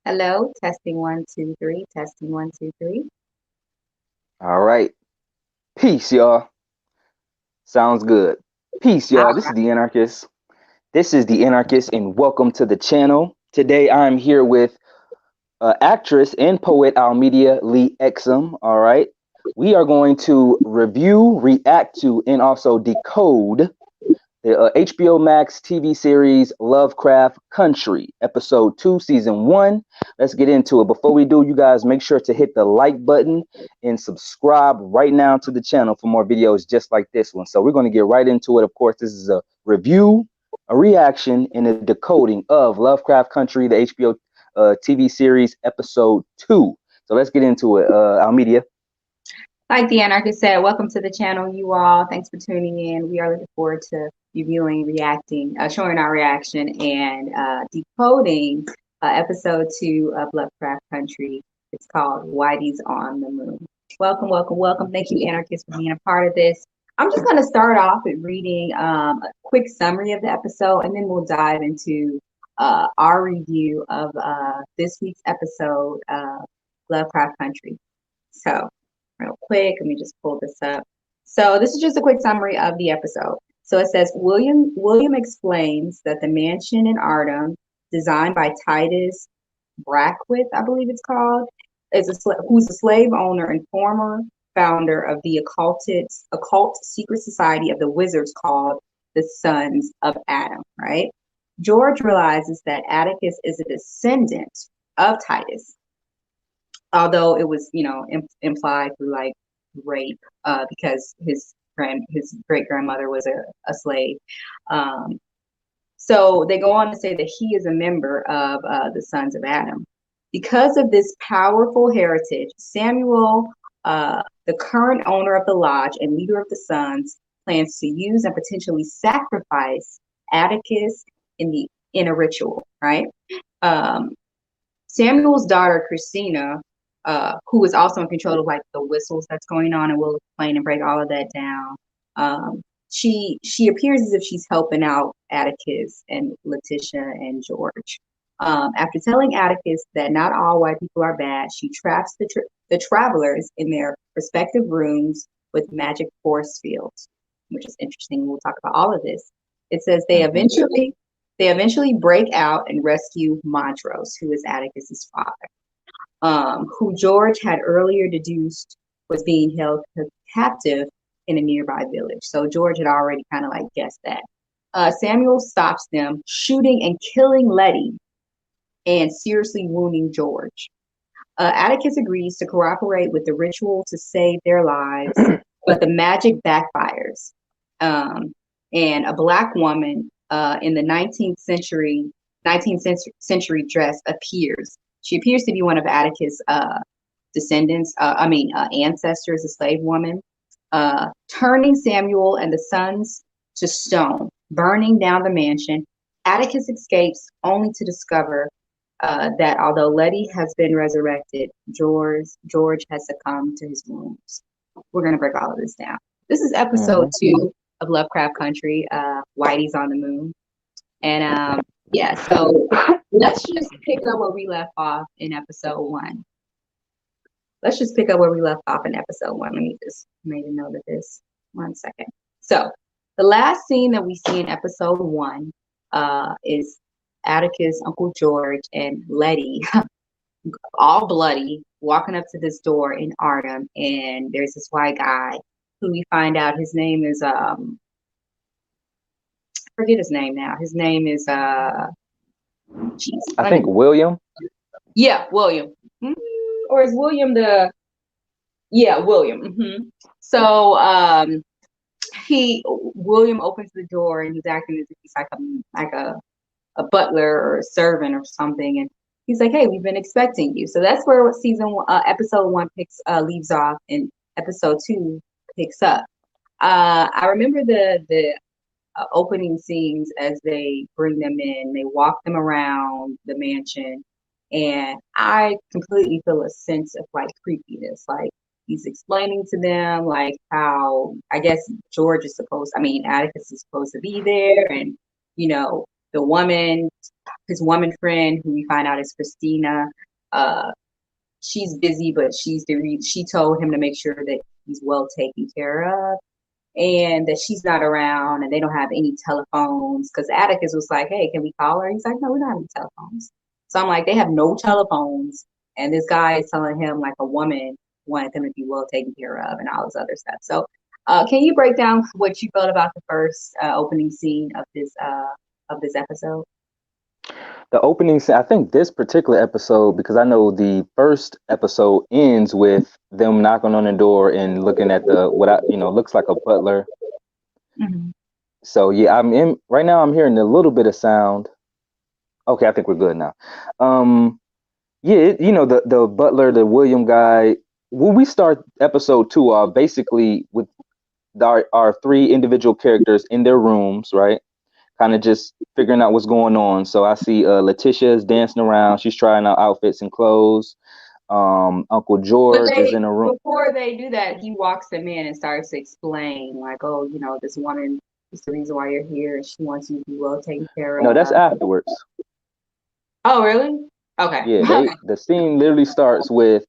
Hello, testing 1, 2, 3, testing 1, 2, 3. All right. Peace, y'all. Sounds good. Peace, All y'all. This is the Anarkist. This is the Anarkist, and welcome to the channel. Today, I'm here with actress and poet Almedia Exum. All right. We are going to review, react to, and also decode the HBO Max TV series Lovecraft Country, episode 2, season 1. Let's get into it. Before we do, you guys make sure to hit the like button and subscribe right now to the channel for more videos just like this one. So we're going to get right into it. Of course, this is a review, a reaction, and a decoding of Lovecraft Country, the HBO TV series, episode 2. So let's get into it. Almedia. Like the Anarkist said, welcome to the channel, you all. Thanks for tuning in. We are looking forward to reviewing, reacting, showing our reaction, and decoding episode 2 of Lovecraft Country. It's called Whitey's on the Moon. Welcome, welcome, welcome. Thank you, Anarkist, for being a part of this. I'm just going to start off with reading a quick summary of the episode, and then we'll dive into our review of this week's episode of Lovecraft Country. So, real quick, let me just pull this up. So this is just a quick summary of the episode. So it says William explains that the mansion in Ardham, designed by Titus Braithwhite, I believe it's called, who's a slave owner and former founder of the occult secret society of the wizards called the Sons of Adam, right? George realizes that Atticus is a descendant of Titus, although it was, implied through like rape, because his great grandmother was a slave. So they go on to say that he is a member of the Sons of Adam. Because of this powerful heritage, Samuel, the current owner of the lodge and leader of the Sons, plans to use and potentially sacrifice Atticus in a ritual, right? Samuel's daughter, Christina, who is also in control of like the whistles that's going on, and we'll explain and break all of that down. She appears as if she's helping out Atticus and Letitia and George. After telling Atticus that not all white people are bad, she traps the travelers in their respective rooms with magic force fields, which is interesting. We'll talk about all of this. It says they eventually break out and rescue Montrose, who is Atticus's father, who George had earlier deduced was being held captive in a nearby village. So George had already kind of like guessed that. Samuel stops them, shooting and killing Leti and seriously wounding George. Atticus agrees to cooperate with the ritual to save their lives, but the magic backfires. And a black woman in the 19th century dress appears. She appears to be one of Atticus' descendants, ancestors, a slave woman, turning Samuel and the sons to stone, burning down the mansion. Atticus escapes only to discover that although Leti has been resurrected, George has succumbed to his wounds. We're going to break all of this down. This is episode 2 of Lovecraft Country, Whitey's on the Moon. And so let's just pick up where we left off in episode 1. Let me just make a note of this. 1 second. So the last scene that we see in episode 1 is Atticus, Uncle George, and Leti, all bloody, walking up to this door in Ardham, and there's this white guy who we find out his name is I forget his name now. His name is I think William. Yeah, William. Or is William William. So William opens the door and he's acting as if he's like a butler or a servant or something, and he's like, "Hey, we've been expecting you." So that's where episode 1 leaves off, and episode 2 picks up. I remember the opening scenes as they bring them in. They walk them around the mansion, and I completely feel a sense of like creepiness. Like he's explaining to them like how I guess Atticus is supposed to be there, and the woman, his woman friend, who we find out is Christina, she's busy, but she told him to make sure that he's well taken care of and that she's not around and they don't have any telephones. Because Atticus was like, hey, can we call her? He's like, no, we don't have any telephones. So I'm like, they have no telephones. And this guy is telling him like a woman wanted them to be well taken care of and all this other stuff. So can you break down what you felt about the first opening scene of this episode? The opening scene, I think this particular episode, because I know the first episode ends with them knocking on the door and looking at looks like a butler. Mm-hmm. So yeah, right now I'm hearing a little bit of sound. Okay, I think we're good now. Yeah, the butler, the William guy. When we start episode 2 off, basically with our 3 individual characters in their rooms, right? Kind of just figuring out what's going on. So I see Letitia is dancing around. She's trying out outfits and clothes. Uncle George is in a room. Before they do that, he walks them in and starts to explain, like, oh, this woman is the reason why you're here. She wants you to be well taken care of. No, that's afterwards. Oh, really? Okay. Yeah, the scene literally starts with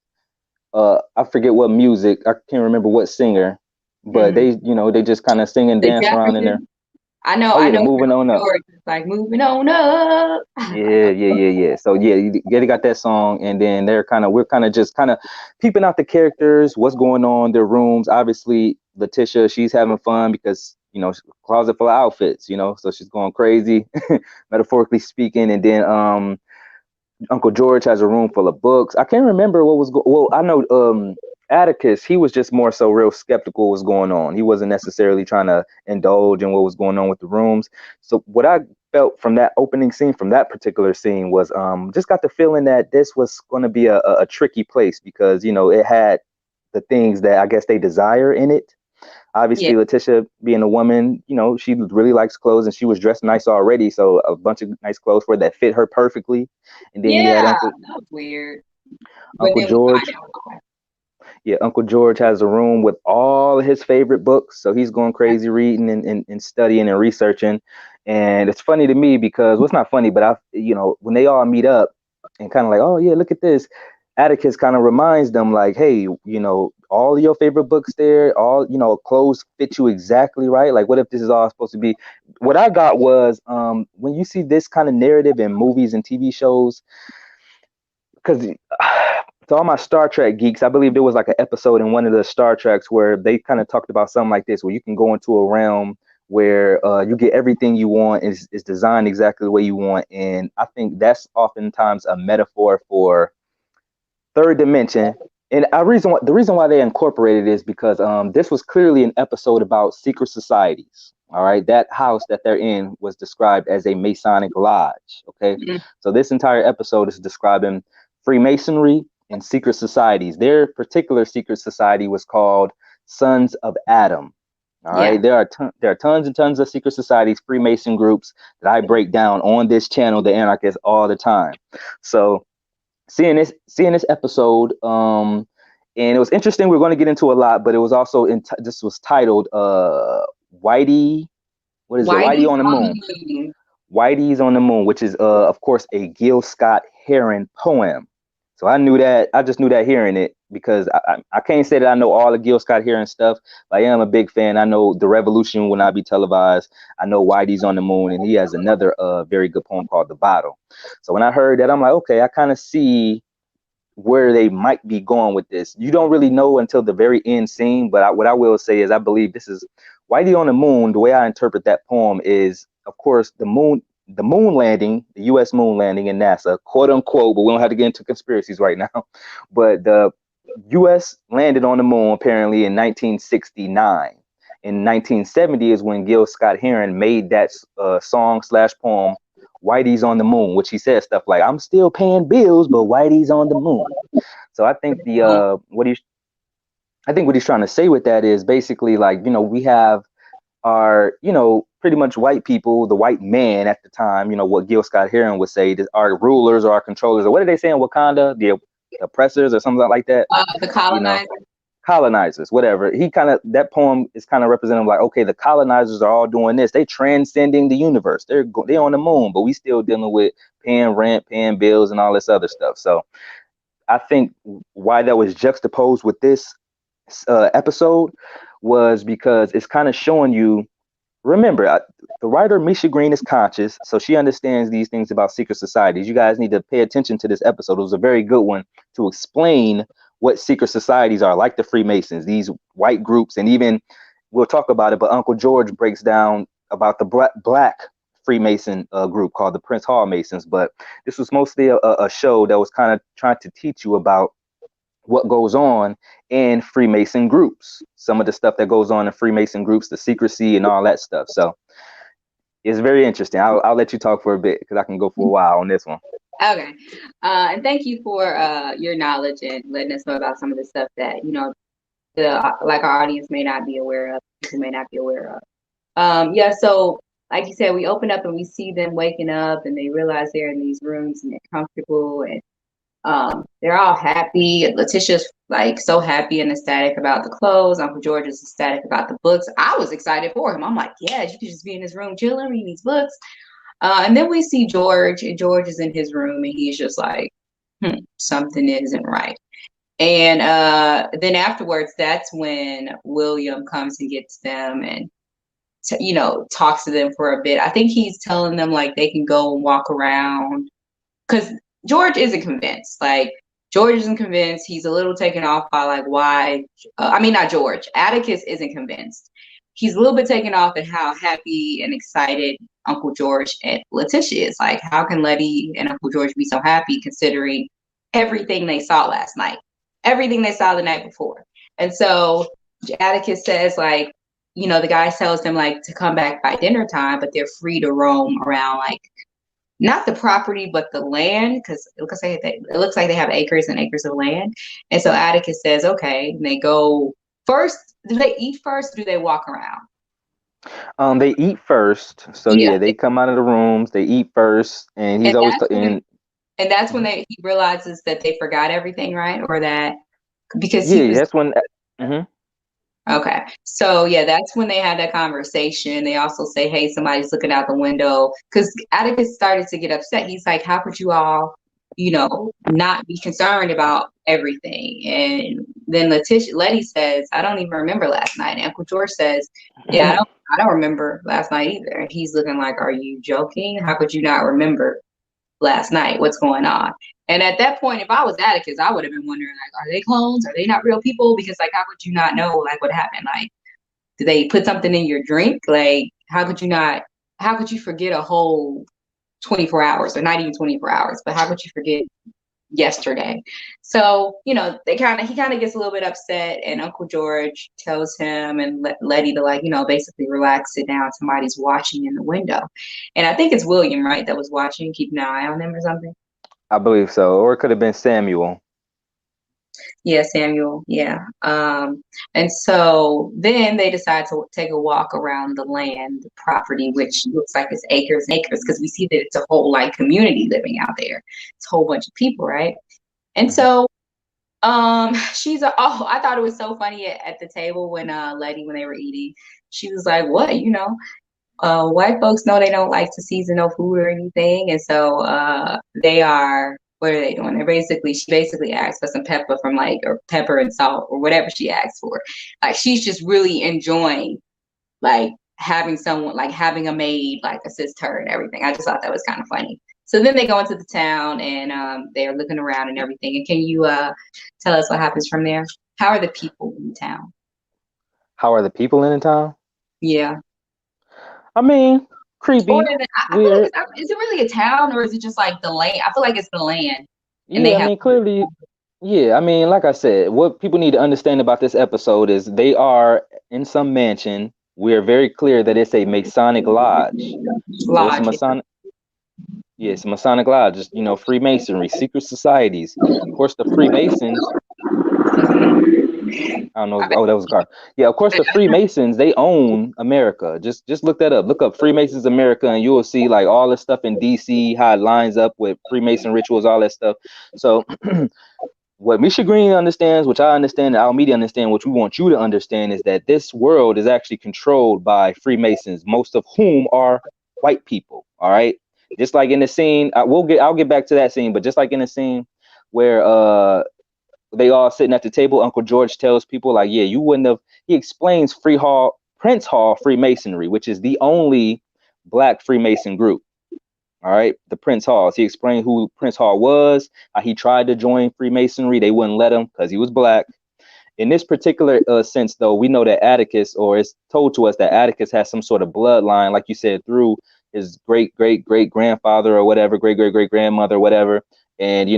I forget what music. I can't remember what singer, but they just kind of sing and dance around in there. I know. Oh, yeah, I know. Moving on up. Like moving on up. Yeah. So yeah, they got that song, and then we're kind of just peeping out the characters, what's going on in their rooms. Obviously, Letitia, she's having fun because closet full of outfits, so she's going crazy, metaphorically speaking. And then Uncle George has a room full of books. I can't remember what was well, I know Atticus, he was just more so real skeptical what was going on. He wasn't necessarily trying to indulge in what was going on with the rooms. So what I felt from that opening scene, from that particular scene, was just got the feeling that this was going to be a tricky place because it had the things that I guess they desire in it. Obviously, yeah. Letitia being a woman, she really likes clothes, and she was dressed nice already. So a bunch of nice clothes for her that fit her perfectly. And then you had that was weird. Uncle George. Yeah, Uncle George has a room with all his favorite books. So he's going crazy reading and studying and researching. And it's funny to me because, well, it's not funny, but when they all meet up and kind of like, oh, yeah, look at this. Atticus kind of reminds them like, hey, all of your favorite books there, all, clothes fit you exactly right. Like, what if this is all supposed to be? What I got was when you see this kind of narrative in movies and TV shows, because to all my Star Trek geeks, I believe there was like an episode in one of the Star Treks where they kind of talked about something like this, where you can go into a realm where you get everything you want, is designed exactly the way you want. And I think that's oftentimes a metaphor for third dimension. And the reason why they incorporated it is because this was clearly an episode about secret societies. All right, that house that they're in was described as a Masonic lodge. Okay, so this entire episode is describing Freemasonry and secret societies. Their particular secret society was called Sons of Adam. All right, there are tons and tons of secret societies, Freemason groups that I break down on this channel, The Anarkist, all the time. So seeing this episode, and it was interesting. We're going to get into a lot, but it was also this was titled Whitey. What is it? Whitey on the Moon. Whitey's on the Moon, which is of course a Gil Scott Heron poem. So I just knew that hearing it, because I can't say that I know all the Gil Scott Heron stuff, but I am a big fan. I know The Revolution Will Not Be Televised. I know Whitey's on the Moon, and he has another very good poem called The Bottle. So when I heard that, I'm like, okay, I kind of see where they might be going with this. You don't really know until the very end scene, but what I will say is I believe this is Whitey on the Moon. The way I interpret that poem is, of course, the moon landing, the U.S. moon landing in NASA, quote unquote, but we don't have to get into conspiracies right now. But the U.S. landed on the moon apparently in 1969. In 1970 is when Gil Scott Heron made that song/poem, Whitey's on the Moon, which he says stuff like, I'm still paying bills, but Whitey's on the moon. So I think what he's trying to say with that is basically like, we have our, pretty much white people, the white man at the time, what Gil Scott Heron would say, our rulers or our controllers, or what did they say in Wakanda? The oppressors or something like that. The colonizers. colonizers, whatever. That poem is kind of representing like, okay, the colonizers are all doing this. They transcending the universe. They're on the moon, but we still dealing with paying rent, paying bills, and all this other stuff. So I think why that was juxtaposed with this episode was because it's kind of showing you. Remember, the writer Misha Green is conscious, so she understands these things about secret societies. You guys need to pay attention to this episode. It was a very good one to explain what secret societies are, like the Freemasons, these white groups, and even we'll talk about it, but Uncle George breaks down about the black Freemason group called the Prince Hall Masons. But this was mostly a show that was kind of trying to teach you about what goes on in Freemason groups, some of the stuff that goes on in Freemason groups, the secrecy and all that stuff. So it's very interesting. I'll let you talk for a bit because I can go for a while on this one. Okay. And thank you for your knowledge and letting us know about some of the stuff that, you know, like our audience may not be aware of, people may not be aware of. Yeah, so like you said, we open up and we see them waking up and they realize they're in these rooms and they're comfortable and they're all happy. Letitia's like so happy and ecstatic about the clothes. Uncle George is ecstatic about the books. I was excited for him. I'm like, yeah, you could just be in his room chilling, reading these books. And then we see George, and George is in his room, and he's just like, something isn't right. And then afterwards, that's when William comes and gets them and, you know, talks to them for a bit. I think he's telling them like they can go and walk around because George isn't convinced. Like, George isn't convinced. He's a little taken off by like why, I mean, not George. Atticus isn't convinced. He's a little bit taken off at how happy and excited Uncle George and Letitia is. Like, how can Leti and Uncle George be so happy considering everything they saw last night, everything they saw the night before? And so Atticus says, like, you know, the guy tells them like to come back by dinner time, but they're free to roam around, like, not the property, but the land, because it looks like they have acres and acres of land. And so Atticus says, okay, and they go first. Do they eat first? Or do they walk around? They eat first. So yeah, they come out of the rooms, they eat first, and he's always and that's when he realizes that they forgot everything, right? Or that because that's when. Okay, so yeah, that's when they had that conversation. They also say, hey, somebody's looking out the window, because Atticus started to get upset. He's like, how could you all, you know, not be concerned about everything? And then Leti says, I don't even remember last night. And Uncle George says, yeah, I don't remember last night either. And he's looking like, are you joking? How could you not remember last night? What's going on? And at that point, if I was Atticus, I would have been wondering, like, are they clones? Are they not real people? Because, like, how could you not know, like, what happened? Like, did they put something in your drink? Like, how could you forget a whole 24 hours, or not even 24 hours, but how could you forget yesterday? So, you know, he kind of gets a little bit upset, and Uncle George tells him and Leti to, like, you know, basically relax, sit down. Somebody's watching in the window. And I think it's William, right, that was watching, keeping an eye on them or something. I believe so, or it could have been Samuel. Yeah, Samuel. Yeah. And so then they decide to take a walk around the land, the property, which looks like it's acres and acres, because we see that it's a whole like community living out there. It's a whole bunch of people, right? And so I thought it was so funny at the table when Leti, when they were eating, she was like, what, you know, white folks know they don't like to season no food or anything. And so what are they doing? She basically asked for some pepper or pepper and salt or whatever she asked for. Like, she's just really enjoying like having someone, like having a maid like assist her and everything. I just thought that was kind of funny. So then they go into the town and they're looking around and everything. And can you tell us what happens from there? How are the people in the town? How are the people in the town? Yeah. I mean, creepy. Weird. Is it really a town, or is it just like the land? I feel like it's the land. Clearly. Yeah, I mean, like I said, what people need to understand about this episode is they are in some mansion. We're very clear that it's a Masonic lodge. It's Masonic. Yes, Masonic lodge. Just, you know, Freemasonry, secret societies. Of course, the Freemasons. I don't know. Oh, that was a car. Yeah, of course, the Freemasons, they own America. Just look that up. Look up Freemasons America, and you will see like all this stuff in DC, how it lines up with Freemason rituals, all that stuff. So what Misha Green understands, which I understand, and Almedia understand, which we want you to understand, is that this world is actually controlled by Freemasons, most of whom are white people. All right, just like in the scene, I'll get back to that scene, but just like in the scene where they all sitting at the table, Uncle George tells people like, yeah, you wouldn't have. He explains Prince Hall Freemasonry, which is the only Black Freemason group. All right, the Prince Halls. He explained who Prince Hall was, how he tried to join Freemasonry. They wouldn't let him because he was Black. In this particular sense, though, we know that Atticus, or it's told to us that Atticus has some sort of bloodline, like you said, through his great great great grandfather or whatever, great great great grandmother, whatever. And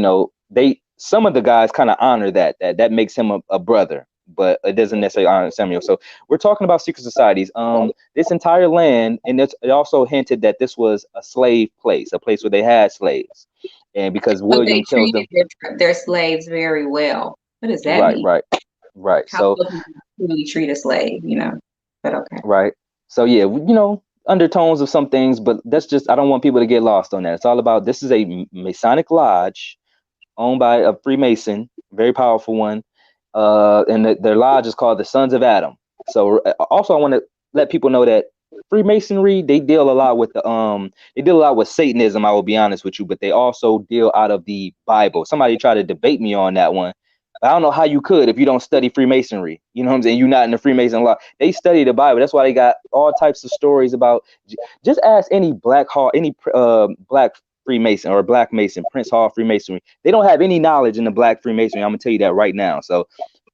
some of the guys kind of honor that makes him a brother, but it doesn't necessarily honor Samuel. So we're talking about secret societies. This entire land, and it also hinted that this was a slave place, a place where they had slaves, and because But they William tells them, treated their slaves very well. What does that right, mean? right. How So would you really treat a slave, But okay. right. So yeah, undertones of some things, but that's just, I don't want people to get lost on that. It's all about, this is a Masonic lodge owned by a Freemason, very powerful one. And their lodge is called the Sons of Adam. So also I want to let people know that Freemasonry, they deal a lot with Satanism, I will be honest with you, but they also deal out of the Bible. Somebody tried to debate me on that one. I don't know how you could if you don't study Freemasonry. You know what I'm saying? You're not in the Freemason law. They study the Bible. That's why they got all types of stories about. Just ask any Black Freemason or Black Mason, Prince Hall Freemasonry. They don't have any knowledge in the Black Freemasonry. I'm gonna tell you that right now. So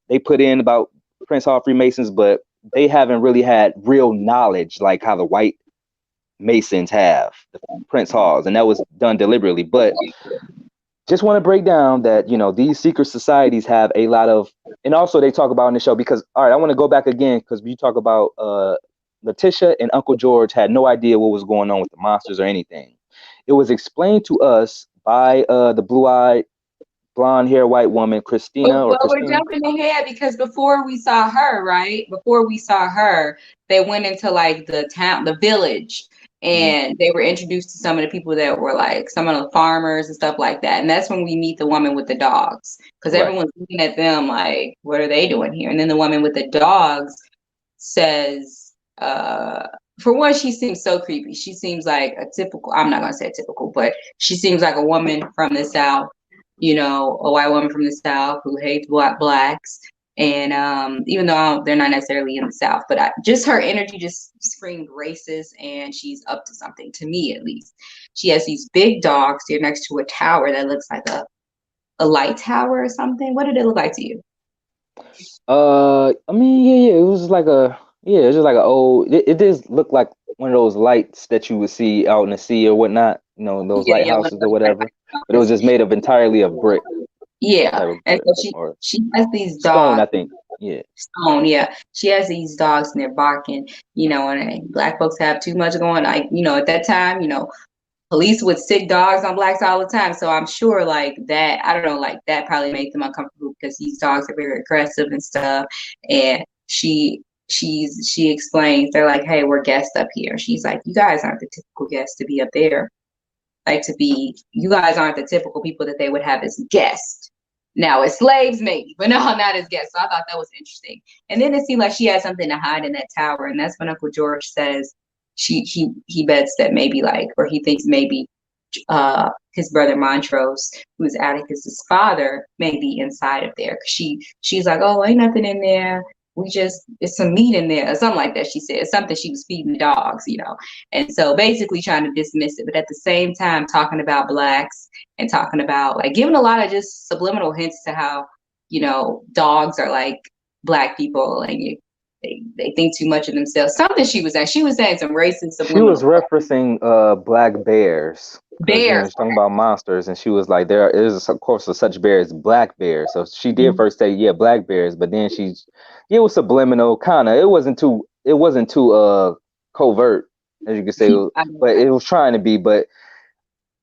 they put in about Prince Hall Freemasons, but they haven't really had real knowledge like how the white Masons have, the Prince Halls, and that was done deliberately. But just want to break down that, these secret societies have a lot of, and also they talk about in the show, because, all right, I want to go back again, because you talk about Letitia and Uncle George had no idea what was going on with the monsters or anything. It was explained to us by the blue-eyed, blonde-haired white woman, Christina or Well, we're Christine. jumping ahead because before we saw her, right? Before we saw her, they went into like the town, the village, and they were introduced to some of the people that were like some of the farmers and stuff like that. And that's when we meet the woman with the dogs, because Right. everyone's looking at them like, what are they doing here? And then the woman with the dogs says, for one, she seems so creepy. She seems like a typical, I'm not going to say typical, but she seems like a woman from the South, a white woman from the South who hates blacks. And even though they're not necessarily in the South, but just her energy just screamed racist, and she's up to something, to me at least. She has these big dogs here next to a tower that looks like a light tower or something. What did it look like to you? I mean, yeah, it was like it's just like an old, it does look like one of those lights that you would see out in the sea or whatnot, those lighthouses or whatever, but it was just made of entirely of brick. Yeah, and so she has these dogs. Stone, I think. Yeah. Stone, yeah. She has these dogs and they're barking, and Black folks have too much going. Like, at that time, police would sick dogs on Blacks all the time. So I'm sure like that, I don't know, like that probably made them uncomfortable because these dogs are very aggressive and stuff. And she explains, they're like, hey, we're guests up here. She's like, you guys aren't the typical guests to be up there. You guys aren't the typical people that they would have as guests. Now, as slaves, maybe, but no, not as guests. So I thought that was interesting. And then it seemed like she had something to hide in that tower. And that's when Uncle George says he bets that maybe or he thinks maybe his brother Montrose, who's Atticus's father, may be inside of there. She's like, oh, ain't nothing in there. It's some meat in there, or something like that. She said something she was feeding the dogs, and so basically trying to dismiss it, but at the same time talking about Blacks and talking about giving a lot of just subliminal hints to how, dogs are like Black people, and they think too much of themselves. Something she was saying some racist subliminal. She was referencing black bears. Bears. She's talking about monsters, and she was like, there is of course such bears, black bears. So she did first say, yeah, black bears, but then it was subliminal, kind of. It wasn't too covert, as you could say, but it was trying to be. But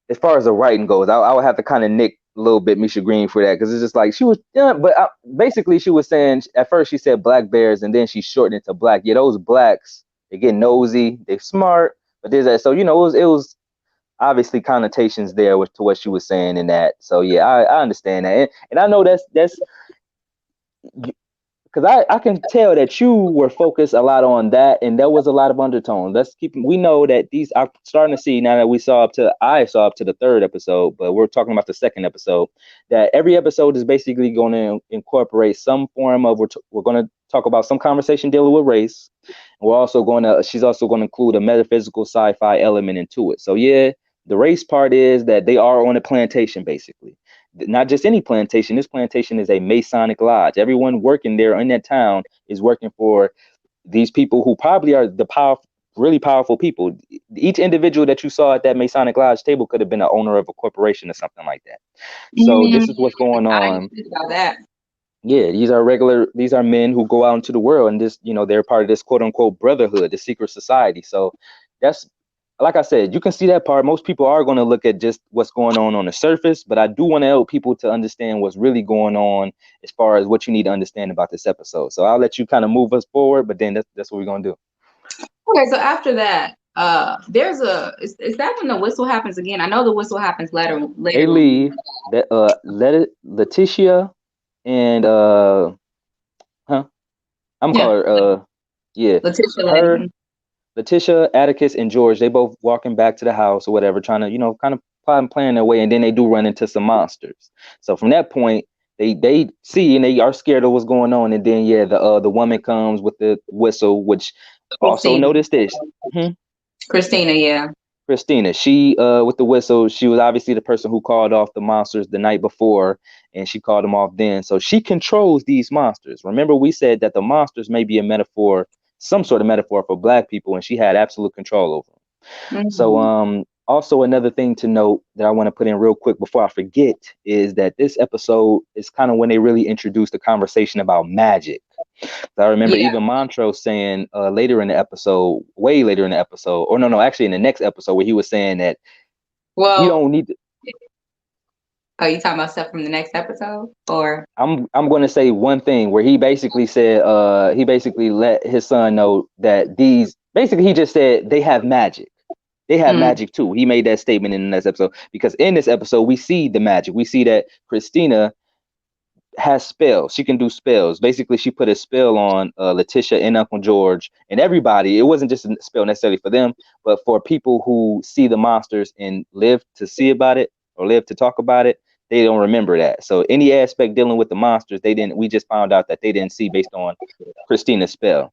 as far as the writing goes, I would have to kind of nick a little bit Misha Green for that, because it's just like she was, but basically she was saying, at first she said black bears, and then she shortened it to black. Yeah, those blacks, they get nosy, they smart, but there's that. So it was obviously connotations there to what she was saying in that. So yeah, I understand that, and I know that's because I can tell that you were focused a lot on that, and there was a lot of undertones. We know that these are starting to see now that I saw up to the third episode, but we're talking about the second episode. That every episode is basically going to incorporate some form of we're going to talk about some conversation dealing with race. She's also going to include a metaphysical sci-fi element into it. So yeah, the race part is that they are on a plantation basically. Not just any plantation. This plantation is a Masonic lodge. Everyone working there in that town is working for these people who probably are really powerful people. Each individual that you saw at that Masonic lodge table could have been an owner of a corporation or something like that. So this is what's going on. I didn't think about that. Yeah, these are men who go out into the world, and they're part of this quote unquote brotherhood, the secret society. So that's, like I said, you can see that part. Most people are going to look at just what's going on the surface, but I do want to help people to understand what's really going on as far as what you need to understand about this episode. So I'll let you kind of move us forward, but then that's what we're going to do. Okay, so after that, is that when the whistle happens again? I know the whistle happens later. They leave. Letitia and I'm calling her Letitia, Letitia, Atticus, and George, they both walking back to the house or whatever, trying to, kind of playing their way, and then they do run into some monsters. So from that point, they see and they are scared of what's going on, and then the woman comes with the whistle, which also noticed this. Christina, yeah. Christina, she with the whistle, she was obviously the person who called off the monsters the night before, and she called them off then. So she controls these monsters. Remember, we said that the monsters may be a metaphor, some sort of metaphor for Black people, and she had absolute control over them. So also another thing to note that I want to put in real quick before I forget is that this episode is kind of when they really introduced the conversation about magic. I remember even Montrose saying later in the episode, way later in the episode, or no, actually in the next episode, where he was saying that he don't need to. Are you talking about stuff from the next episode, or? I'm going to say one thing where he basically said he basically let his son know that he just said they have magic. They have magic too. He made that statement in the next episode, because in this episode we see the magic. We see that Christina has spells. She can do spells. Basically, she put a spell on Letitia and Uncle George and everybody. It wasn't just a spell necessarily for them, but for people who see the monsters and live to see about it or live to talk about it. They don't remember that. So any aspect dealing with the monsters, we just found out that they didn't see based on Christina's spell.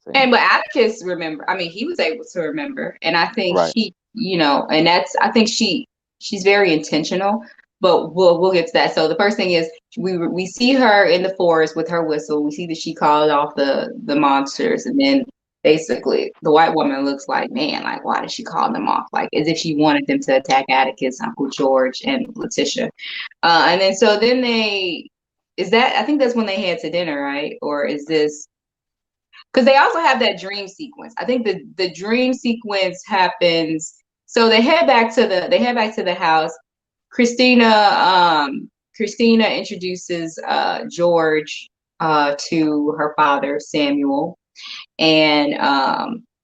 So, but Atticus remember. I mean, he was able to remember, and I think he, and I think she's very intentional. But we'll get to that. So the first thing is we see her in the forest with her whistle. We see that she called off the monsters, and then basically the white woman looks like, man, like why did she call them off? Like as if she wanted them to attack Atticus, Uncle George, and Letitia. And then I think that's when they head to dinner, right? Or is this? Because they also have that dream sequence. I think the dream sequence happens. So they head back to the house. Christina introduces George to her father, Samuel, and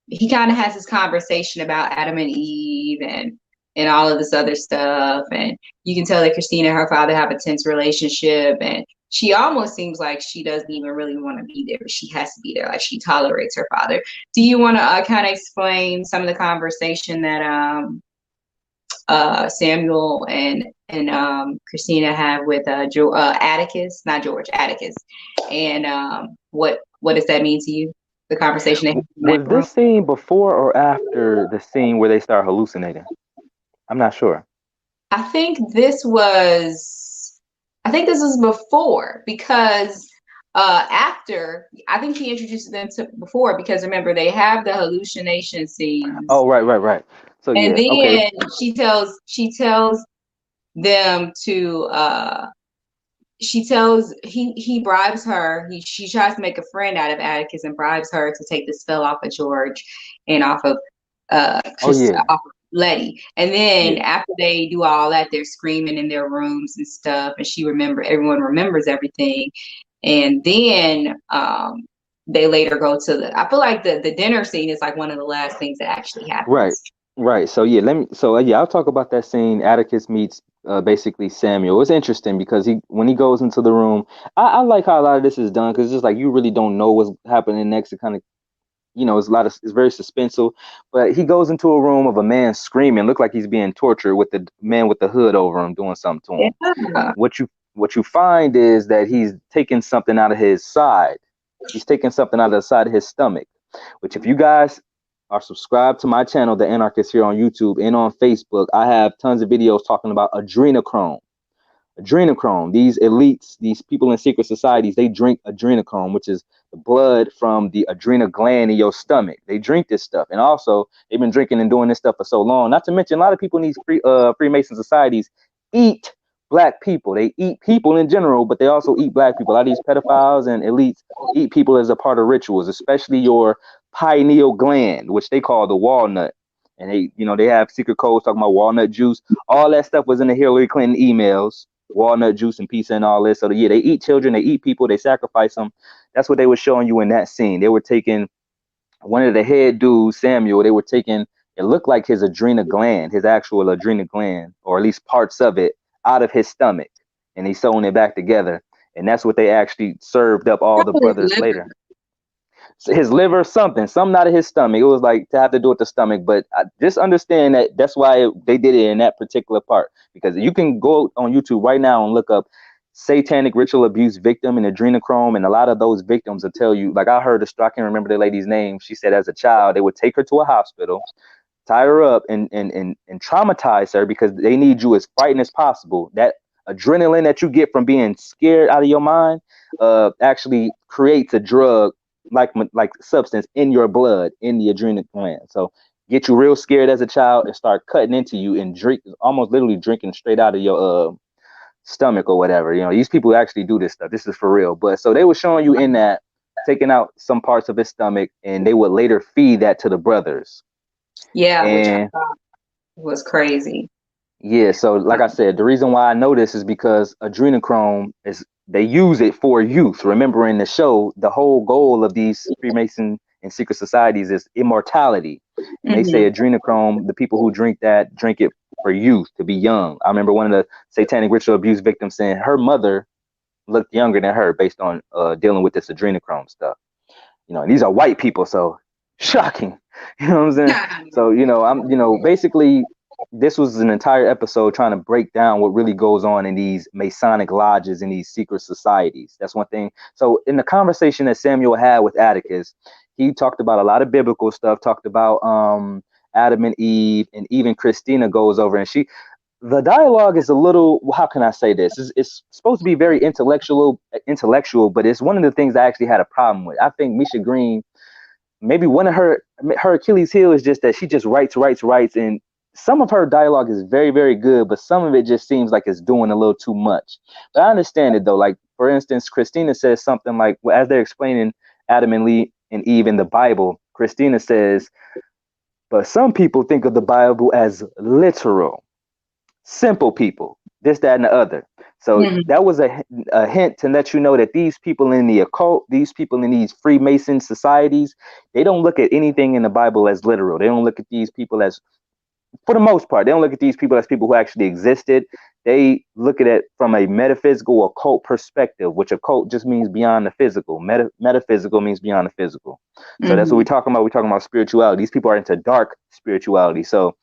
he kind of has this conversation about Adam and Eve and all of this other stuff. And you can tell that Christina and her father have a tense relationship, and she almost seems like she doesn't even really want to be there, but she has to be there. Like she tolerates her father. Do you want to kind of explain some of the conversation that Samuel and Christina have with Atticus, not George, Atticus, and what does that mean to you? The conversation they was this scene before or after the scene where they start hallucinating? I'm not sure. I think this was before, because after, I think he introduces them to before, because remember they have the hallucination scenes. Oh, right. So and then okay. she tells them to he bribes her. She tries to make a friend out of Atticus and bribes her to take the spell off of George and off of off of Leti. And then after they do all that, they're screaming in their rooms and stuff, and everyone remembers everything. And then they later go to I feel like the dinner scene is like one of the last things that actually happens. Right. Right. So yeah, I'll talk about that scene. Atticus meets basically Samuel. It's interesting because when he goes into the room, I like how a lot of this is done because it's just like you really don't know what's happening next. It kind of, it's very suspenseful. But he goes into a room of a man screaming, look like he's being tortured with the man with the hood over him doing something to him. Yeah. What you find is that he's taking something out of his side. He's taking something out of the side of his stomach, which if you guys are subscribed to my channel, The Anarkist, here on YouTube and on Facebook, I have tons of videos talking about adrenochrome. Adrenochrome, these elites, these people in secret societies, they drink adrenochrome, which is the blood from the adrenal gland in your stomach. They drink this stuff. And also, they've been drinking and doing this stuff for so long. Not to mention, a lot of people in these Freemason societies eat black people. They eat people in general, but they also eat black people. A lot of these pedophiles and elites eat people as a part of rituals, especially your pineal gland, which they call the walnut. And they have secret codes talking about walnut juice. All that stuff was in the Hillary Clinton emails. Walnut juice and pizza and all this. So yeah, they eat children, they eat people, they sacrifice them. That's what they were showing you in that scene. They were taking one of the head dudes, Samuel. They were taking, it looked like his adrenal gland, his actual adrenal gland, or at least parts of it, out of his stomach, and he sewing it back together. And that's what they actually served up all the Probably brothers liver. later. His liver, something out of his stomach. It was like to have to do with the stomach, but just understand that that's why they did it in that particular part. Because you can go on YouTube right now and look up satanic ritual abuse victim and adrenochrome, and a lot of those victims will tell you. Like I heard I can't remember the lady's name. She said as a child they would take her to a hospital, tie her up, and traumatize her because they need you as frightened as possible. That adrenaline that you get from being scared out of your mind actually creates a drug like substance in your blood, in the adrenal gland. So get you real scared as a child and start cutting into you and drink, almost literally drinking straight out of your stomach or whatever. These people actually do this stuff. This is for real. But so they were showing you in that, taking out some parts of his stomach, and they would later feed that to the brothers. Yeah, which I And thought was crazy. yeah, so like I said, the reason why I know this is because adrenochrome is, they use it for youth. Remember in the show, the whole goal of these Freemason and secret societies is immortality. And they say adrenochrome, the people who drink that drink it for youth, to be young. I remember one of the satanic ritual abuse victims saying her mother looked younger than her based on dealing with this adrenochrome stuff. And these are white people, so shocking. You know what I'm saying? So, basically this was an entire episode trying to break down what really goes on in these Masonic lodges and these secret societies. That's one thing. So in the conversation that Samuel had with Atticus, he talked about a lot of biblical stuff, talked about Adam and Eve, and even Christina goes over, and the dialogue is a little, how can I say this? It's supposed to be very intellectual, but it's one of the things I actually had a problem with. I think Misha Green, maybe one of her Achilles heel is just that she just writes, and some of her dialogue is very, very good, but some of it just seems like it's doing a little too much. But I understand it though. Like for instance, Christina says something like, as they're explaining Adam and Eve in the Bible, Christina says, but some people think of the Bible as literal. Simple people, this, that, and the other. So that was a hint to let you know that these people in the occult, these people in these Freemason societies, they don't look at anything in the Bible as literal. They don't look at these people as, for the most part, they don't look at these people as people who actually existed. They look at it from a metaphysical, occult perspective, which occult just means beyond the physical. Metaphysical means beyond the physical. So that's what we're talking about. We're talking about spirituality. These people are into dark spirituality. So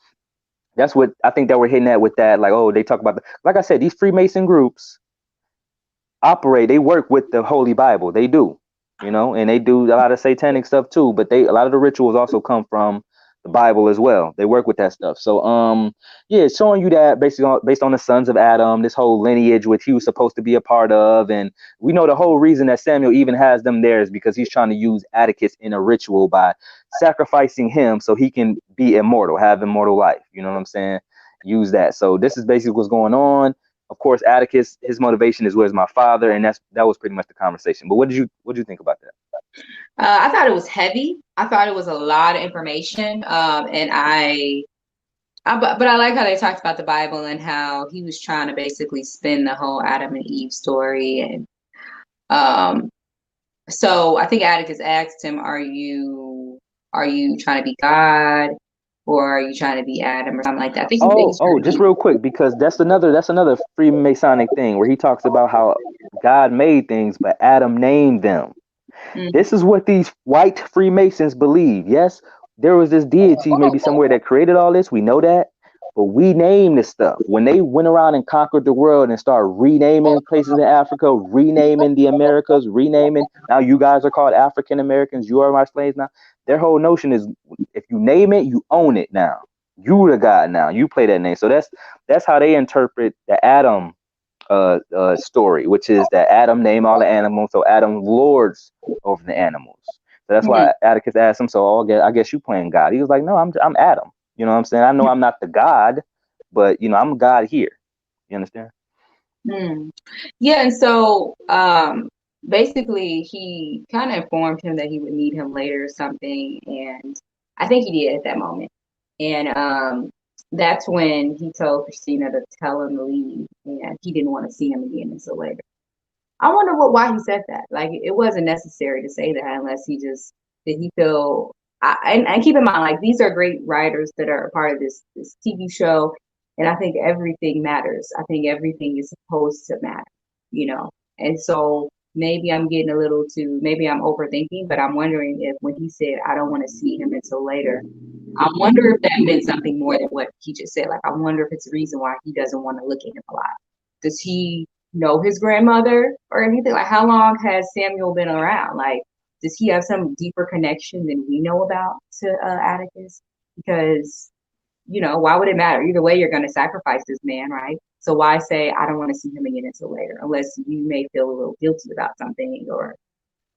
that's what I think that we're hitting at with that. Like, oh, they talk about, like I said, these Freemason groups they work with the Holy Bible. They do, and they do a lot of satanic stuff too. But a lot of the rituals also come from the Bible as well. They work with that stuff. So, yeah, it's showing you that based on the sons of Adam, this whole lineage which he was supposed to be a part of, and we know the whole reason that Samuel even has them there is because he's trying to use Atticus in a ritual by sacrificing him so he can be immortal, have immortal life. You know what I'm saying? Use that. So this is basically what's going on. Of course, Atticus, his motivation is where's my father, and that was pretty much the conversation. But what did you think about that? I thought it was heavy. I thought it was a lot of information. And but I like how they talked about the Bible and how he was trying to basically spin the whole Adam and Eve story. And so I think Atticus asked him, "Are you trying to be God?" or are you trying to be Adam or something like that? I think he's trying Oh, to just be. real quick, because that's another Freemasonic thing where he talks about how God made things, but Adam named them. Mm. This is what these white Freemasons believe. Yes, there was this deity maybe somewhere that created all this. We know that. But we name this stuff. When they went around and conquered the world and started renaming places in Africa, renaming the Americas, renaming, now you guys are called African Americans, you are my slaves now. Their whole notion is if you name it, you own it now. You the God now. You play that name. So that's how they interpret the Adam story, which is that Adam named all the animals, so Adam lords over the animals. So that's Mhm. why Atticus asked him, "So I guess you playing God?" He was like, "No, I'm Adam." You know what I'm saying? I know I'm not the God, but I'm God here. You understand? Mm. Yeah, and so basically he kind of informed him that he would need him later or something, and I think he did at that moment. And that's when he told Christina to tell him to leave, and he didn't want to see him again until later. I wonder why he said that. Like it wasn't necessary to say that unless he just did he feel. And keep in mind, like these are great writers that are a part of this TV show, and I think everything matters. I think everything is supposed to matter, you know. And so maybe I'm getting a little too. Maybe I'm overthinking, but I'm wondering if when he said I don't want to see him until later, I wonder if that meant something more than what he just said. Like I wonder if it's a reason why he doesn't want to look at him a lot. Does he know his grandmother or anything? Like, how long has Samuel been around? Like, does he have some deeper connection than we know about to Atticus? Because, why would it matter? Either way, you're going to sacrifice this man, right? So why say, I don't want to see him again until later, unless you may feel a little guilty about something or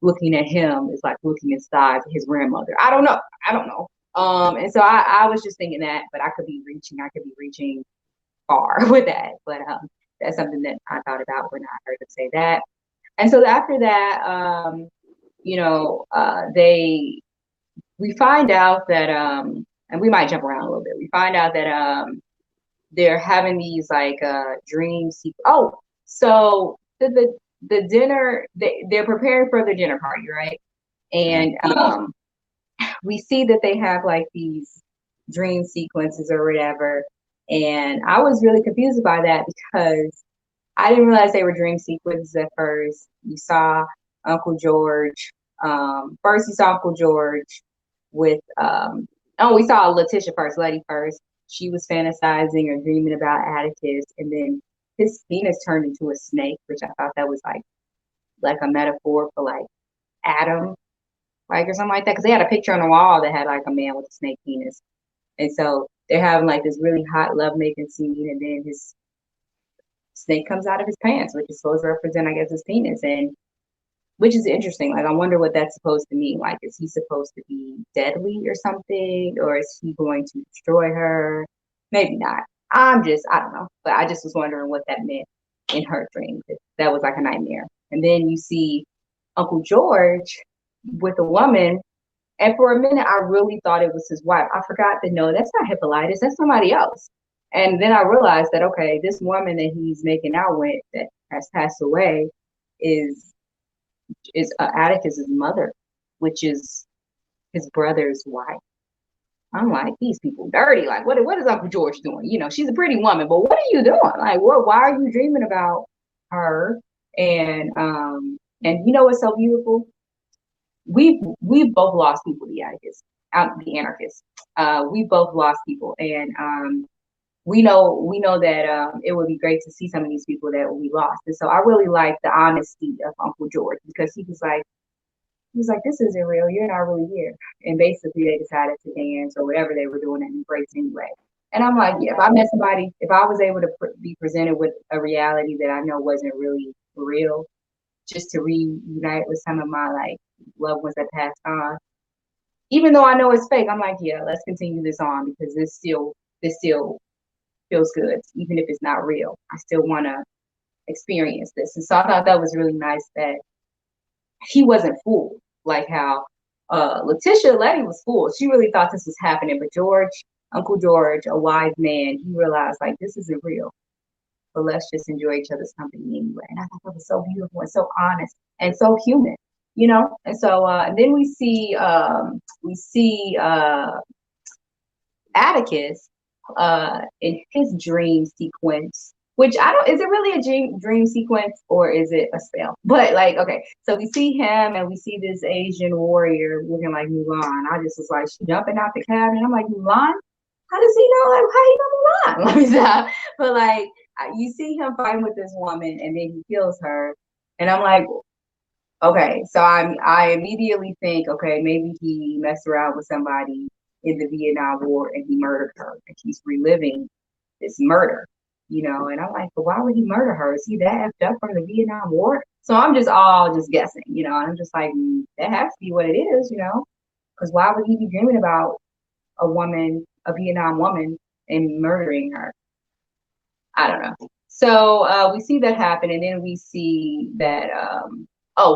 looking at him is like looking inside his grandmother. I don't know. I don't know. And so I was just thinking that, but I could be reaching far with that. But that's something that I thought about when I heard them say that. And so after that, they we find out that and we might jump around a little bit. We find out that they're having these like dreams. Oh, so the dinner they're preparing for the dinner party, right? And we see that they have like these dream sequences or whatever. And I was really confused by that because I didn't realize they were dream sequences at first. You saw Uncle George. First, you saw Uncle George with, we saw Letitia first, Leti first. She was fantasizing or dreaming about Atticus. And then his penis turned into a snake, which I thought that was like a metaphor for like Adam, like or something like that. Because they had a picture on the wall that had like a man with a snake penis. And so they're having like this really hot lovemaking scene. And then his snake comes out of his pants, which is supposed to represent, I guess, his penis, and which is interesting. Like, I wonder what that's supposed to mean. Like, is he supposed to be deadly or something, or is he going to destroy her? Maybe not. I don't know. But I just was wondering what that meant in her dream. That was like a nightmare. And then you see Uncle George with a woman. And for a minute, I really thought it was his wife. I forgot that no, that's not Hippolytus. That's somebody else. And then I realized that okay, this woman that he's making out with that has passed away is Atticus's mother, which is his brother's wife. I'm like, these people dirty. Like, what is Uncle George doing? She's a pretty woman, but what are you doing? Like, what? Why are you dreaming about her? And you know what's so beautiful? We've both lost people. The anarchists. We both lost people, and we know that it would be great to see some of these people that we lost. And so I really like the honesty of Uncle George because he was like, this isn't real. You're not really here. And basically they decided to dance or whatever they were doing and embrace anyway. And I'm like, yeah, if I met somebody, if I was able to be presented with a reality that I know wasn't really real, just to reunite with some of my like loved ones that passed on, even though I know it's fake, I'm like, yeah, let's continue this on because this still feels good, even if it's not real. I still want to experience this. And so I thought that was really nice that he wasn't fooled, like how Leti was fooled. She really thought this was happening, but Uncle George, a wise man, he realized like this isn't real. But let's just enjoy each other's company anyway. And I thought that was so beautiful and so honest and so human. And so then we see Atticus, in his dream sequence, which I don't, is it really a dream sequence or is it a spell? But like, okay, so we see him and we see this Asian warrior looking like Mulan. I just was like, she jumping out the cabin. I'm like, Mulan? How does he know? Like, how you know Mulan? Let me stop. But like, you see him fighting with this woman and then he kills her. And I'm like, okay, so I immediately think, okay, maybe he messed around with somebody in the Vietnam War and he murdered her and he's reliving this murder, and I'm like, but why would he murder her? Is he that effed up from the Vietnam War? So I'm just all just guessing, and I'm just like, that has to be what it is, because why would he be dreaming about a woman, a Vietnam woman, and murdering her? I don't know. So we see that happen, and then we see that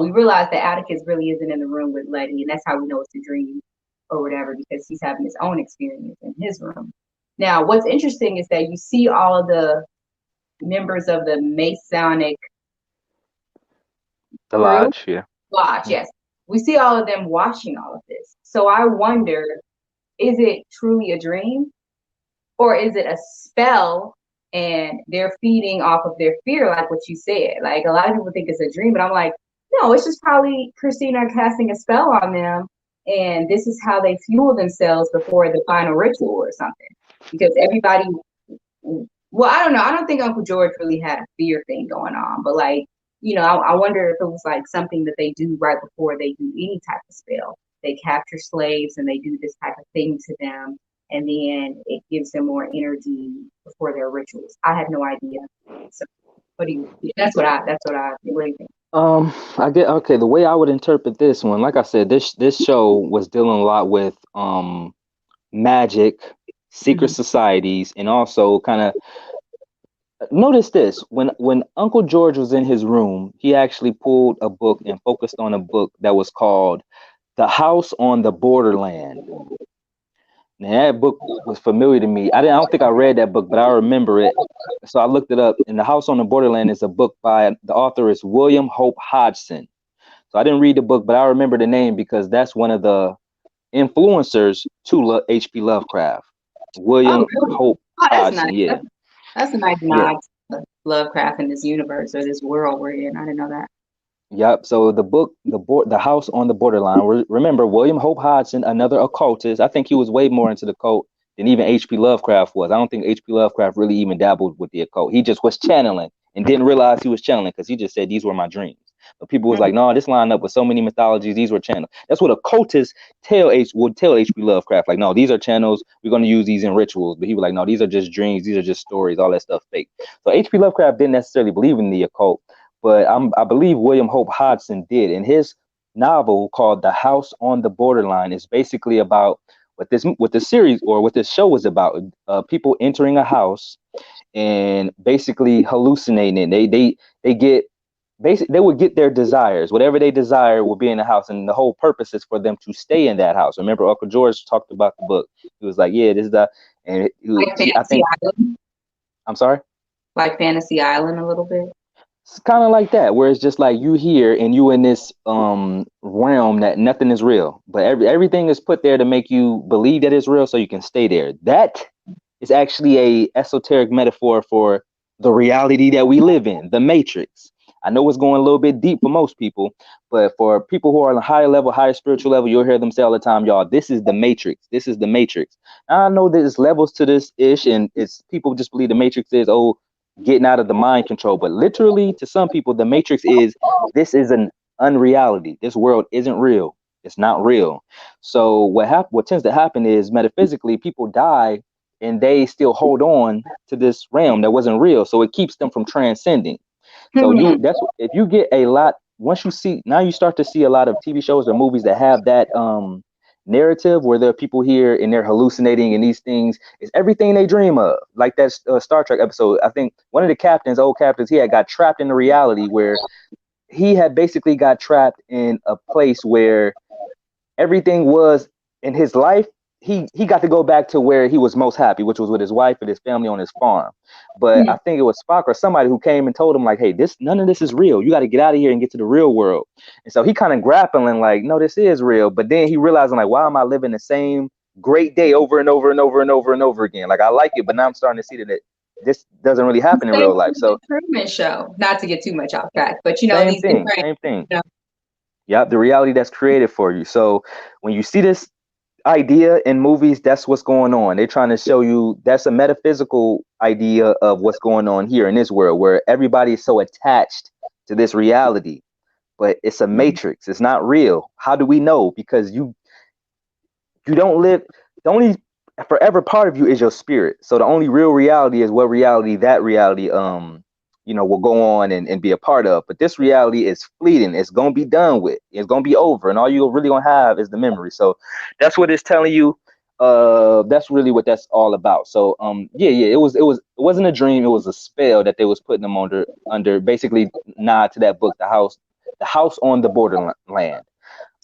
we realize that Atticus really isn't in the room with Leti, and that's how we know it's a dream or whatever, because he's having his own experience in his room. Now, what's interesting is that you see all of the members of the Masonic Lodge, yeah. Lodge, yes. We see all of them watching all of this. So I wonder, is it truly a dream? Or is it a spell and they're feeding off of their fear, like what you said? Like, a lot of people think it's a dream, but I'm like, no, it's just probably Christina casting a spell on them, and this is how they fuel themselves before the final ritual or something. Because everybody, well, I don't know. I don't think Uncle George really had a fear thing going on, but like, I wonder if it was like something that they do right before they do any type of spell. They capture slaves and they do this type of thing to them, and then it gives them more energy before their rituals. I have no idea. So, what do you? That's what I. What do you think? I get okay. The way I would interpret this one, like I said, this show was dealing a lot with magic, secret societies, and also kind of notice this when Uncle George was in his room, he actually pulled a book and focused on a book that was called The House on the Borderland. Now, that book was familiar to me. I don't think I read that book, but I remember it. So I looked it up. And The House on the Borderland is a book by the author is William Hope Hodgson. So I didn't read the book, but I remember the name because that's one of the influencers to H.P. Lovecraft. William Hope Hodgson. Nice. Yeah. That's a nice nod to Lovecraft in this universe or this world we're in. I didn't know that. Yep. So the book, The House on the Borderline. Remember, William Hope Hodgson, another occultist. I think he was way more into the occult than even H.P. Lovecraft was. I don't think H.P. Lovecraft really even dabbled with the occult. He just was channeling and didn't realize he was channeling because he just said these were my dreams. But people was like, no, this lined up with so many mythologies. These were channels. That's what occultists would tell H.P. Lovecraft. Like, no, these are channels. We're going to use these in rituals. But he was like, no, these are just dreams. These are just stories. All that stuff fake. So H.P. Lovecraft didn't necessarily believe in the occult. But I believe William Hope Hodgson did. And his novel called The House on the Borderline is basically about what this series or what this show is about. People entering a house and basically hallucinating. They get they would get their desires. Whatever they desire will be in the house. And the whole purpose is for them to stay in that house. Remember, Uncle George talked about the book. He was like, yeah, this is the, and I think, Island? I'm sorry? Like Fantasy Island a little bit. It's kind of like that, where it's just like you here and you in this realm that nothing is real, but everything is put there to make you believe that it's real so you can stay there. That is actually a esoteric metaphor for the reality that we live in, the Matrix. I know it's going a little bit deep for most people, but for people who are on a higher level, higher spiritual level, you'll hear them say all the time, y'all, this is the Matrix. This is the Matrix. Now, I know there's levels to this ish, and it's people just believe the Matrix is, getting out of the mind control, but literally to some people the Matrix is this is an unreality. This world isn't real. It's not real. So what tends to happen is metaphysically people die and they still hold on to this realm that wasn't real, so it keeps them from transcending. So if you get a lot, once you see, now you start to see a lot of TV shows or movies that have that narrative where there are people here and they're hallucinating, and these things is everything they dream of, like that Star Trek episode. I think one of the old captains, he had got trapped in the reality where he had basically got trapped in a place where everything was in his life. He got to go back to where he was most happy, which was with his wife and his family on his farm. But I think it was Spock or somebody who came and told him like, hey, none of this is real. You got to get out of here and get to the real world. And so he kind of grappling like, no, this is real. But then he realizing like, why am I living the same great day over and over and over and over and over again. Like I like it, but now I'm starting to see that this doesn't really happen in Same real life. with So the Truman Show. Not to get too much off track, but you know same these thing, different. same thing. You know, Yep, the reality that's created for you. So when you see this idea in movies, that's what's going on. They're trying to show you that's a metaphysical idea of what's going on here in this world where everybody is so attached to this reality, but it's a matrix. It's not real. How do we know? Because you don't live, the only forever part of you is your spirit. So the only real reality is what reality that reality will go on and be a part of. But this reality is fleeting. It's gonna be done with. It's gonna be over, and all you're really gonna have is the memory. So that's what it's telling you. That's really what that's all about. So yeah, it wasn't a dream. It was a spell that they was putting them under basically nod to that book, the house on the borderland. I'm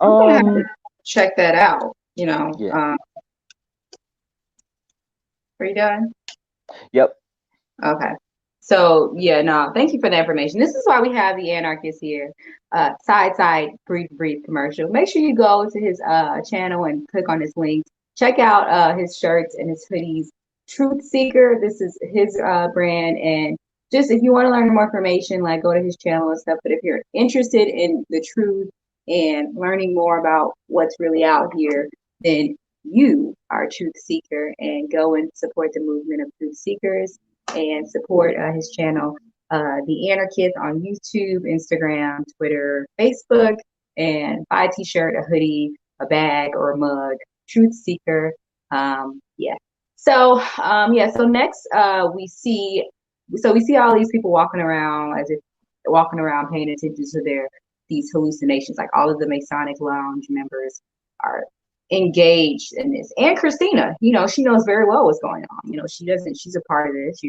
gonna have to check that out. You know, Yeah. are you done? Yep. Okay. So yeah, no, thank you for the information. This is why we have the Anarkist here. Side, brief commercial. Make sure you go to his channel and click on his link. Check out his shirts and his hoodies. Truth Seeker, this is his brand. And just if you want to learn more information, like go to his channel and stuff. But if you're interested in the truth and learning more about what's really out here, then you are a truth seeker, and go and support the movement of truth seekers and support his channel, The Anarkist, on YouTube, Instagram, Twitter, Facebook, and buy a t-shirt, a hoodie, a bag, or a mug. Truth Seeker. Yeah. So so next we see all these people walking around paying attention to these hallucinations. Like all of the Masonic Lounge members are engaged in this. And Christina, she knows very well what's going on. She's a part of this,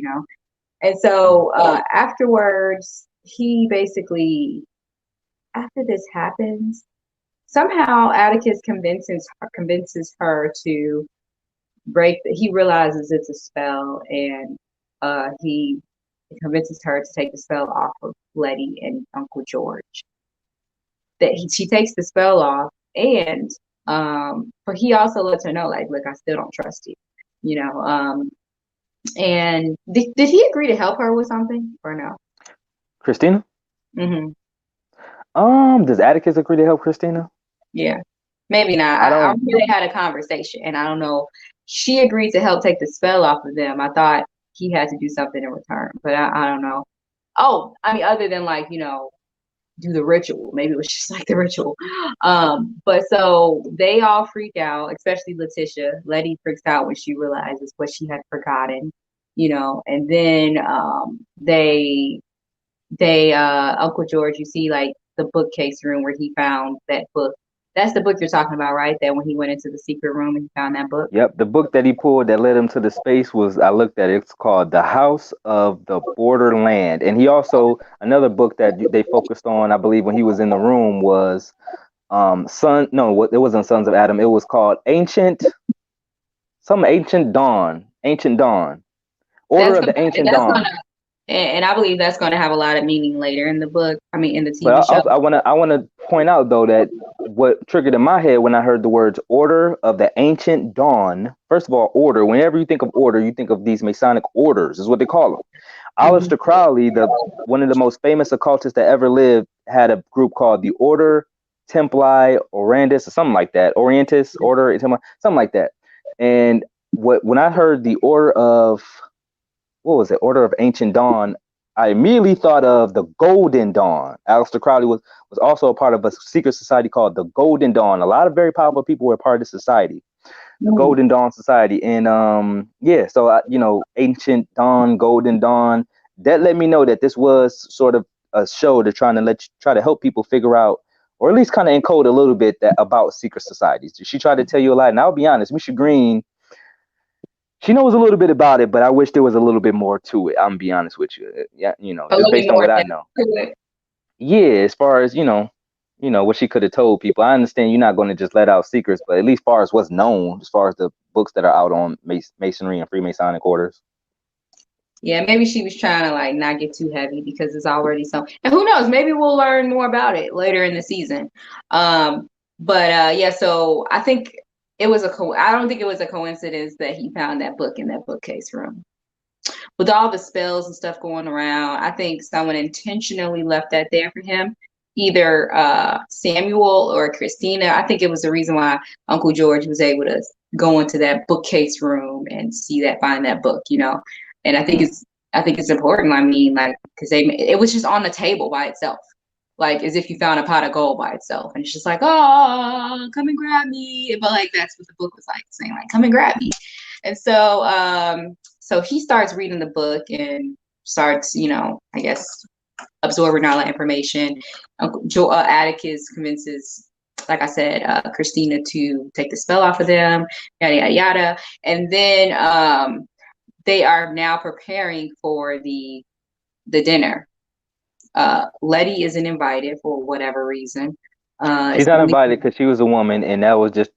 And so afterwards, he basically, after this happens, somehow Atticus convinces her to he realizes it's a spell, and he convinces her to take the spell off of Leti and Uncle George. She takes the spell off, and but he also lets her know, like, look, I still don't trust you, and did he agree to help her with something or no? Christina? Mm-hmm. Does Atticus agree to help Christina? Yeah, maybe not. I really had a conversation, and I don't know. She agreed to help take the spell off of them. I thought he had to do something in return, but I don't know. Oh, I mean, other than like, do the ritual. Maybe it was just like the ritual. But so they all freak out, especially Letitia. Leti freaks out when she realizes what she had forgotten, and then they Uncle George, you see like the bookcase room where he found that book. That's the book you're talking about, right? That when he went into the secret room and he found that book. Yep, the book that he pulled that led him to the space I looked at it. It's called The House of the Borderland. And he also, another book that they focused on, I believe, when he was in the room was it wasn't Sons of Adam. It was called Ancient Dawn. Order of the Ancient Dawn. And I believe that's going to have a lot of meaning later in the book. I mean, in the TV but show. I want to point out though that what triggered in my head when I heard the words Order of the Ancient Dawn. First of all, order. Whenever you think of order, you think of these Masonic orders, is what they call them. Aleister Crowley, one of the most famous occultists that ever lived, had a group called the Order Templi Orientis, or something like that. Orientis, Order, something like that. And when I heard the Order of Order of Ancient Dawn, I immediately thought of the Golden Dawn. Aleister Crowley was also a part of a secret society called the Golden Dawn. A lot of very powerful people were part of the society, the Golden Dawn Society. And so Ancient Dawn, Golden Dawn. That let me know that this was sort of a show to try to help people figure out, or at least kind of encode a little bit about secret societies. She tried to tell you a lot. And I'll be honest, Misha Green, she knows a little bit about it, but I wish there was a little bit more to it. I'm gonna be honest with you. Yeah, just based on what I know. Yeah, as far as what she could have told people. I understand you're not going to just let out secrets, but at least as far as what's known, as far as the books that are out on Masonry and Freemasonic orders. Yeah, maybe she was trying to like not get too heavy because it's already so. And who knows? Maybe we'll learn more about it later in the season. So I think I don't think it was a coincidence that he found that book in that bookcase room. With all the spells and stuff going around, I think someone intentionally left that there for him. Either Samuel or Christina. I think it was the reason why Uncle George was able to go into that bookcase room and find that book, you know. And I think it's important. I mean, like, because it was just on the table by itself, like as if you found a pot of gold by itself, and it's just like, oh, come and grab me. But like that's what the book was like, saying like, come and grab me. And so he starts reading the book and starts, you know, I guess absorbing all that information. Atticus convinces, like I said, Christina to take the spell off of them, yada yada yada, and then they are now preparing for the dinner. Leti isn't invited for whatever reason. She's not invited because she was a woman, and that was just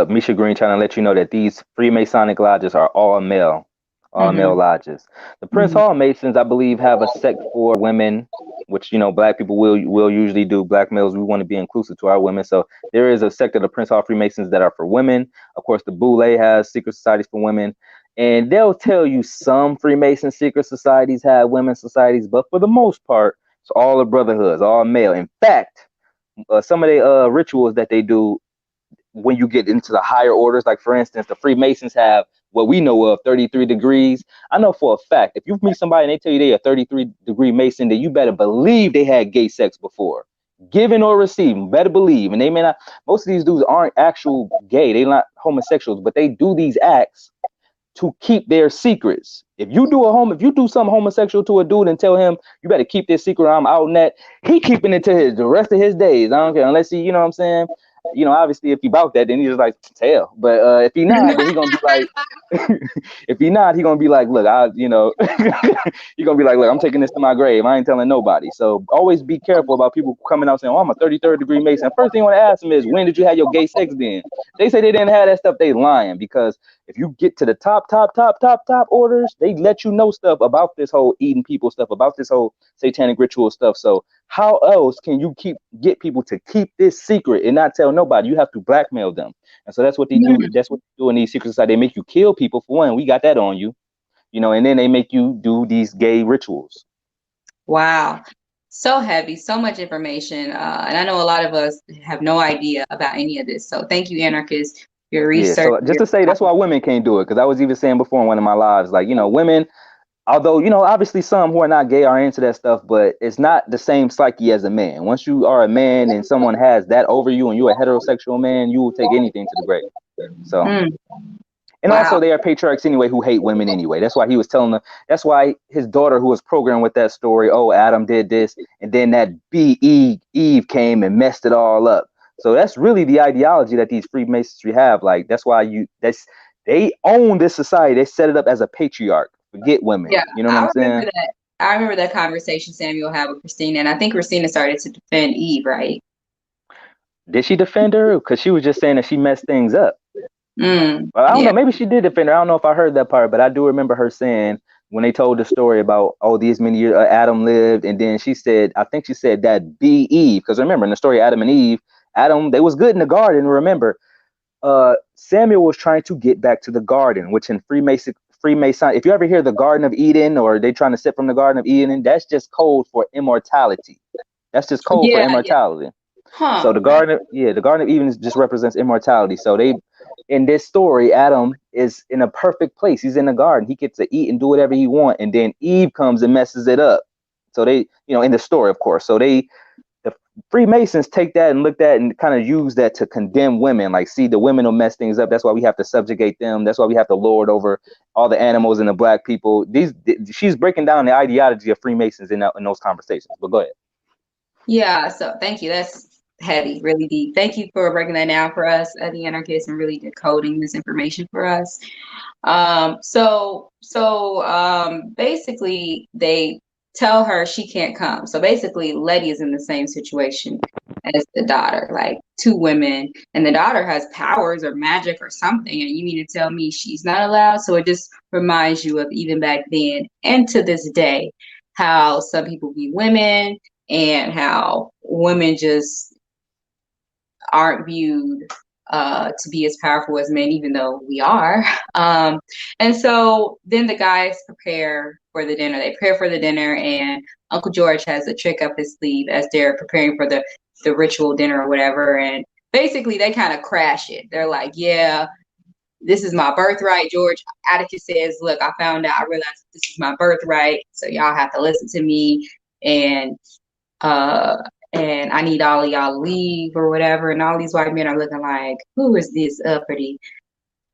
Misha Green trying to let you know that these Freemasonic lodges are all male lodges. The Prince Hall Masons, I believe, have a sect for women, which, you know, black people will usually do. Black males, we want to be inclusive to our women, so there is a sect of the Prince Hall Freemasons that are for women. Of course, the Boule has secret societies for women, and they'll tell you some Freemason secret societies have women's societies, but for the most part, it's all the brotherhoods, all male. In fact, some of the rituals that they do when you get into the higher orders, like for instance, the Freemasons have what we know of 33 degrees. I know for a fact, if you meet somebody and they tell you they are 33-degree Mason, then you better believe they had gay sex before, given or receiving. Better believe. And they may not. Most of these dudes aren't actual gay. They're not homosexuals, but they do these acts to keep their secrets. If you do something homosexual to a dude and tell him you better keep this secret, I'm out in that, he keeping it to the rest of his days. I don't care, unless he, you know what I'm saying? You know, obviously if he about that, then he's just like, tell. But if he not, then he gonna be like, if he not, he gonna be like, look, he gonna be like, look, I'm taking this to my grave. I ain't telling nobody. So always be careful about people coming out saying, oh, I'm a 33rd degree Mason. First thing you want to ask them is, when did you have your gay sex then? They say they didn't have that stuff, they lying, because if you get to the top orders, they let you know stuff about this whole eating people stuff, about this whole satanic ritual stuff. So how else can you get people to keep this secret and not tell nobody? You have to blackmail them. And so that's what they do. That's what they do in these secret societies. They make you kill people, for one. We got that on you, you know, and then they make you do these gay rituals. Wow. So heavy, so much information. And I know a lot of us have no idea about any of this. So thank you, Anarkist, your research. Yeah, so just to say, that's why women can't do it. Because I was even saying before in one of my lives, like, you know, women, although, you know, obviously some who are not gay are into that stuff, but it's not the same psyche as a man. Once you are a man and someone has that over you and you're a heterosexual man, you will take anything to the grave. So, and also they are patriarchs anyway who hate women anyway. That's why he was telling them, that's why his daughter, who was programmed with that story, oh, Adam did this, and then that Eve came and messed it all up. So that's really the ideology that these Freemasonry have. Like, that's why they own this society. They set it up as a patriarch. Forget women. Yeah, you know what I'm saying? I remember that conversation Samuel had with Christina, and I think Christina started to defend Eve, right? Did she defend her? Because she was just saying that she messed things up. Well, I don't know. Maybe she did defend her. I don't know if I heard that part, but I do remember her saying when they told the story about, oh, these many years Adam lived, and then she said, I think she said that be Eve, because remember in the story Adam and Eve, they was good in the garden. Remember, Samuel was trying to get back to the garden, which in Freemason, if you ever hear the Garden of Eden, or they trying to sip from the Garden of Eden, that's just code for immortality. That's just code for immortality. Yeah. Huh. So the Garden of Eden just represents immortality. So in this story, Adam is in a perfect place. He's in the garden. He gets to eat and do whatever he wants. And then Eve comes and messes it up. So they, you know, in the story, of course. So the Freemasons take that and look at and kind of use that to condemn women. Like, see, the women will mess things up. That's why we have to subjugate them. That's why we have to lord over all the animals and the black people. She's breaking down the ideology of Freemasons in those conversations. But go ahead. Yeah. So thank you. That's heavy, really deep. Thank you for breaking that down for us, the Anarkists, and really decoding this information for us. So basically they tell her she can't come. So basically Leti is in the same situation as the daughter, like two women, and the daughter has powers or magic or something, and you mean to tell me she's not allowed? So it just reminds you of even back then and to this day, how some people view women and how women just aren't viewed to be as powerful as men, even though we are. And so then the guys prepare for the dinner. They prepare for the dinner, and Uncle George has a trick up his sleeve as they're preparing for the ritual dinner or whatever. And basically, they kind of crash it. They're like, yeah, this is my birthright. George Atticus says, look, I found out, I realized this is my birthright, so y'all have to listen to me. And I need all of y'all to leave or whatever. And all these white men are looking like, who is this uppity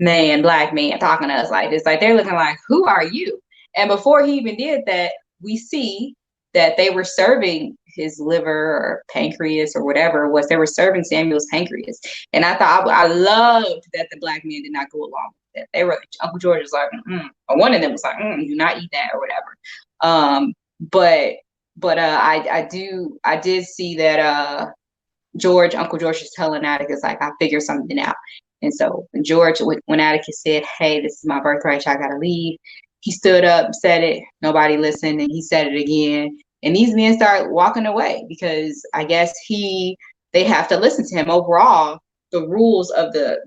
black man talking to us like this? Like, they're looking like, who are you? And before he even did that, we see that they were serving his liver or pancreas or whatever it was. They were serving Samuel's pancreas. And I thought, I loved that the black men did not go along with it. They were, Uncle George was like, or one of them was like, do not eat that or whatever. But I did see that Uncle George is telling Atticus, like, I figured something out. And so George, when Atticus said, hey, this is my birthright, I gotta leave, he stood up, said it, nobody listened, and he said it again. And these men start walking away because I guess they have to listen to him. Overall, the rules of the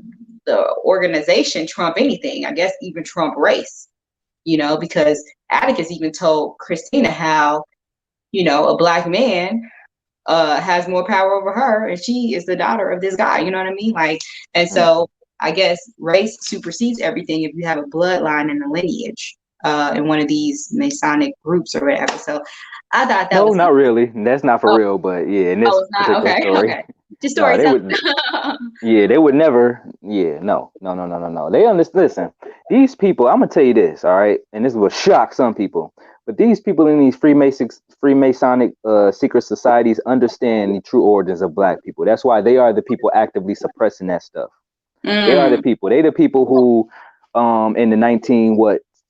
organization trump anything. I guess even trump race, because Atticus even told Christina how, a black man has more power over her, and she is the daughter of this guy. You know what I mean? Like, and so I guess race supersedes everything if you have a bloodline and a lineage in one of these Masonic groups or whatever. So I thought that was not really. That's not for real, but yeah, in this particular story. Okay. Just story. They would never. Yeah, no. They understand. Listen, these people. I'm gonna tell you this, all right, and this will shock some people. But these people in these Freemasonic secret societies understand the true origins of black people. That's why they are the people actively suppressing that stuff. They are the people. They the people who, in the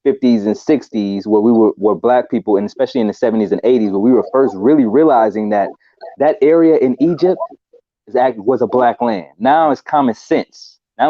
50s and 60s, where we were black people, and especially in the 70s and 80s, where we were first really realizing that area in Egypt was a black land. Now it's common sense. I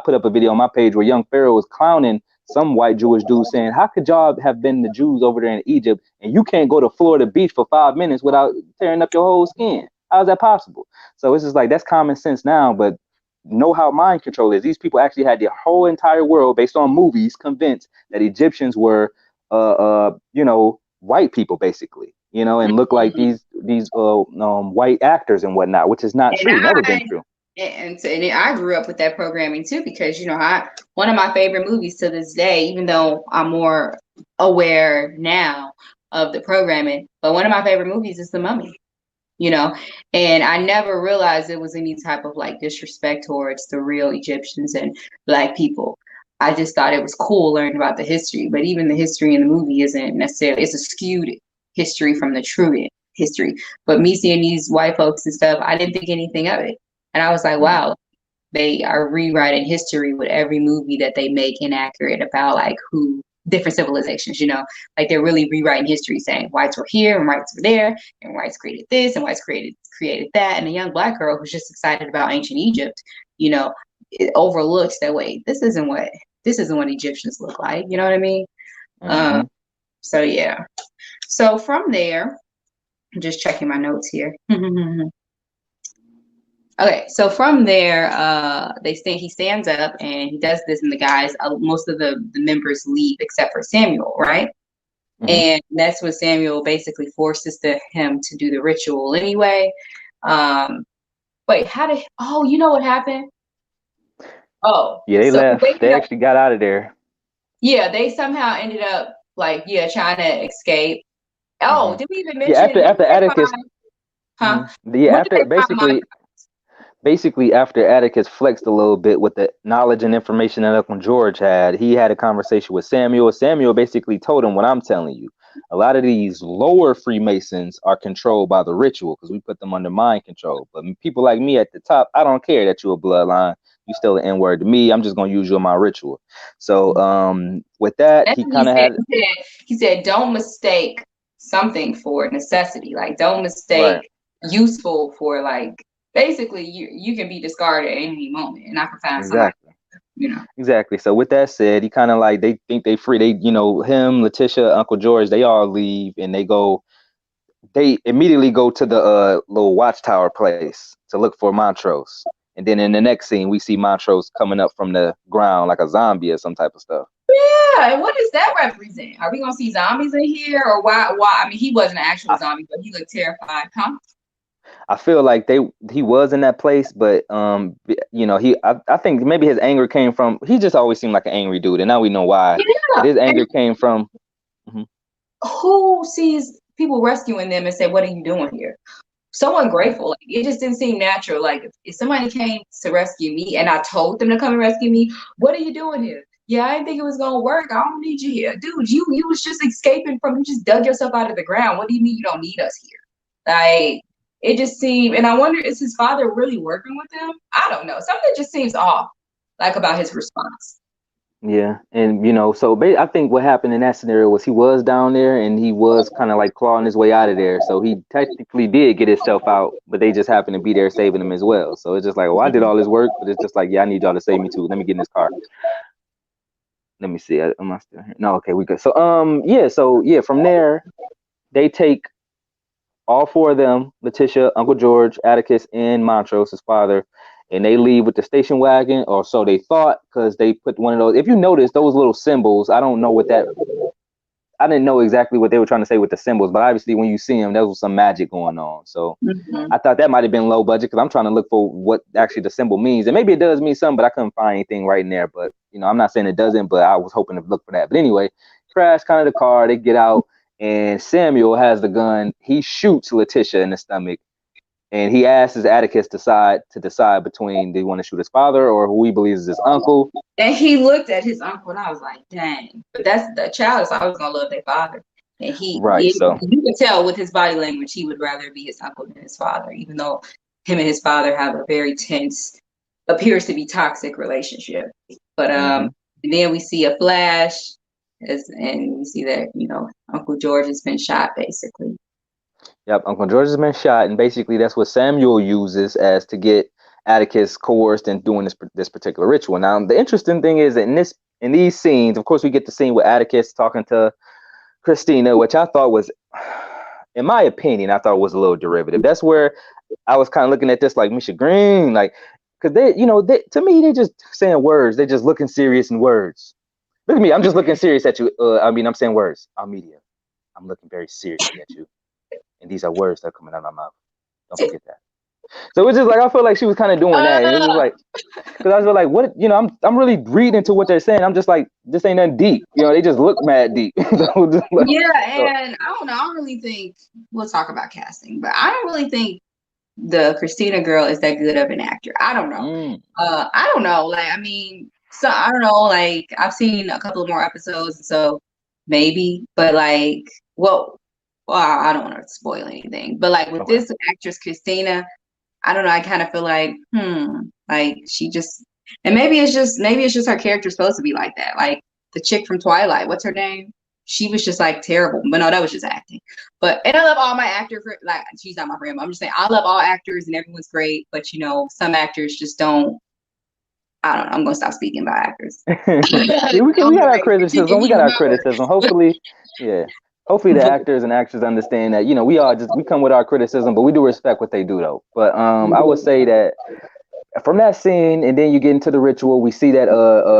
put up a video on my page where young Pharaoh was clowning some white Jewish dude saying, how could y'all have been the Jews over there in Egypt and you can't go to Florida Beach for 5 minutes without tearing up your whole skin? How is that possible? So it's just like, that's common sense now, but know how mind control is. These people actually had the whole entire world, based on movies, convinced that Egyptians were, white people, basically, and look like these white actors and whatnot, which is not true. Never been true. And I grew up with that programming too, because one of my favorite movies to this day, even though I'm more aware now of the programming, but one of my favorite movies is The Mummy. And I never realized it was any type of like disrespect towards the real Egyptians and black people. I just thought it was cool learning about the history, but even the history in the movie isn't necessarily, it's a skewed history from the true history. But me seeing these white folks and stuff, I didn't think anything of it. And I was like, wow, they are rewriting history with every movie that they make inaccurate about like different civilizations, like they're really rewriting history, saying whites were here and whites were there and whites created this and whites created that. And a young black girl who's just excited about ancient Egypt, it overlooks that, wait, this isn't what Egyptians look like. You know what I mean? So yeah. So from there, I'm just checking my notes here. Okay, so from there, he stands up and he does this, and the guys, most of the members leave except for Samuel, right? And that's when Samuel basically forces him to do the ritual anyway. Wait, you know what happened? Oh, yeah, they left. They actually got out of there. Yeah, they somehow ended up trying to escape. Oh, did we even mention? Yeah, after Atticus. Yeah, basically after Atticus flexed a little bit with the knowledge and information that Uncle George had, he had a conversation with Samuel. Samuel basically told him what I'm telling you. A lot of these lower Freemasons are controlled by the ritual because we put them under mind control. But people like me at the top, I don't care that you're a bloodline. You still an N-word to me. I'm just going to use you in my ritual. So with that, he said, don't mistake something for necessity. Like, don't mistake useful for like, basically you can be discarded at any moment and I can find somebody. Exactly. So with that said, he kind of like, they think they free. They, him, Letitia, Uncle George, they all leave and they immediately go to the little watchtower place to look for Montrose. And then in the next scene, we see Montrose coming up from the ground like a zombie or some type of stuff. Yeah, and what does that represent? Are we gonna see zombies in here, or why? Why? I mean, he wasn't an actual zombie, but he looked terrified, huh? I feel like he was in that place, but I think maybe his anger came from, he just always seemed like an angry dude, and now we know why. But his anger came from who sees people rescuing them and say, "What are you doing here?" Someone grateful. Like, it just didn't seem natural. Like if somebody came to rescue me and I told them to come and rescue me, what are you doing here? Yeah, I didn't think it was gonna work. I don't need you here, dude. You was just escaping from. You just dug yourself out of the ground. What do you mean you don't need us here? Like it just seemed. And I wonder, is his father really working with him? I don't know. Something just seems off, like about his response. Yeah, and so I think what happened in that scenario was he was down there and he was kind of like clawing his way out of there. So he technically did get himself out, but they just happened to be there saving him as well. So it's just like, well, I did all this work, but it's just like, yeah, I need y'all to save me too. Let me get in this car. Let me see. Am I still here? No, okay, we good. So from there, they take all four of them, Letitia, Uncle George, Atticus, and Montrose, his father, and they leave with the station wagon, or so they thought, because they put one of those. If you notice those little symbols, I don't know I didn't know exactly what they were trying to say with the symbols, but obviously when you see them, there was some magic going on. So I thought that might have been low budget, because I'm trying to look for what actually the symbol means, and maybe it does mean something, but I couldn't find anything right in there. But I'm not saying it doesn't, but I was hoping to look for that. But anyway, crash kind of the car, they get out, and Samuel has the gun. He shoots Letitia in the stomach. And he asks Atticus to decide between, do you want to shoot his father or who he believes is his uncle? And he looked at his uncle, and I was like, dang. But that's the child is always gonna love their father. And So you can tell with his body language, he would rather be his uncle than his father, even though him and his father have a very tense, appears to be toxic relationship. But and then we see a flash, and we see that Uncle George has been shot, basically. Yep, Uncle George has been shot, and basically that's what Samuel uses as to get Atticus coerced in doing this particular ritual. Now, the interesting thing is that in these scenes, of course, we get the scene with Atticus talking to Christina, which I thought was, in my opinion, I thought was a little derivative. That's where I was kind of looking at this like Misha Green, like, because to me, they just saying words. They're just looking serious in words. Look at me, I'm just looking serious at you. I'm saying words. Almedia, I'm looking very seriously at you. And these are words that are coming out of my mouth. Don't forget that. So it's just like, I feel like she was kind of doing that, and it was like, because I was like, what? I'm really reading into what they're saying. I'm just like, this ain't nothing deep. They just look mad deep. And I don't know. I don't really think we'll talk about casting, but I don't really think the Christina girl is that good of an actor. I don't know. I don't know. Like, I mean, so I don't know. Like, I've seen a couple of more episodes, so maybe, but like, well, I don't want to spoil anything, but like with this actress Christina, I don't know. I kind of feel like, like she just, and maybe it's just her character supposed to be like that. Like the chick from Twilight, what's her name? She was just like terrible, but no, that was just acting. And I love all my actors. Like she's not my friend, but I'm just saying I love all actors and everyone's great, but some actors just don't. I don't know. I'm gonna stop speaking about actors. we got our criticism. We got our criticism. Hopefully, yeah. Hopefully the actors and actors understand that, we come with our criticism, but we do respect what they do though. But I would say that from that scene, and then you get into the ritual, we see that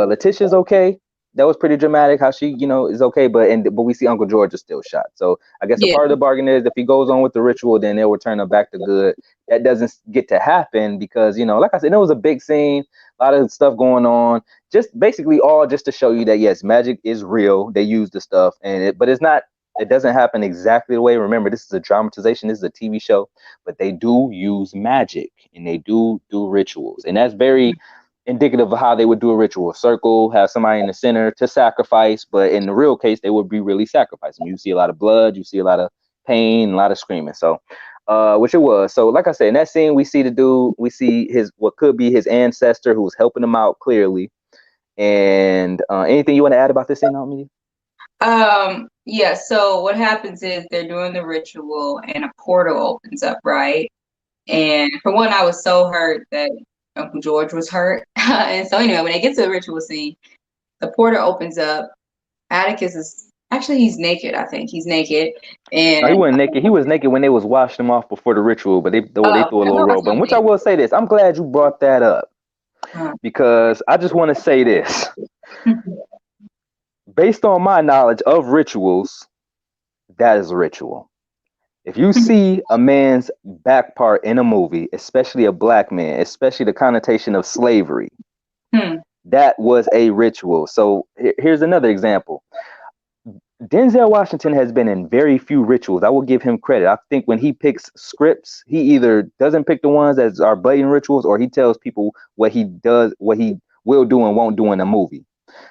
Letitia's okay. That was pretty dramatic how she, is okay, but we see Uncle George is still shot. So I guess a part of the bargain is if he goes on with the ritual, then they'll return him back to good. That doesn't get to happen because, like I said, it was a big scene, a lot of stuff going on, just basically all just to show you that yes, magic is real. They use the stuff, but it's not. It doesn't happen exactly the way. Remember, this is a dramatization. This is a TV show, but they do use magic and they do rituals, and that's very indicative of how they would do a ritual. Circle, have somebody in the center to sacrifice, but in the real case, they would be really sacrificing. You see a lot of blood, you see a lot of pain, a lot of screaming. So, which it was. So, like I said, in that scene, we see what could be his ancestor who's helping him out clearly. And anything you want to add about this scene, Almedia? Yeah, so what happens is they're doing the ritual and a portal opens up, right? And for one, I was so hurt that Uncle George was hurt. And so anyway, when they get to the ritual scene, the portal opens up. Atticus is Actually, he's naked. I think he's naked, No, he and wasn't naked. He was naked when they was washing him off before the ritual, but they threw a little robe on. Which I will say this: I'm glad you brought that up because I just want to say this. Based on my knowledge of rituals, that is a ritual. If you see a man's back part in a movie, especially a black man, especially the connotation of slavery, that was a ritual. So here's another example. Denzel Washington has been in very few rituals. I will give him credit. I think when he picks scripts, he either doesn't pick the ones that are blatant rituals, or he tells people what he does, what he will do and won't do in a movie.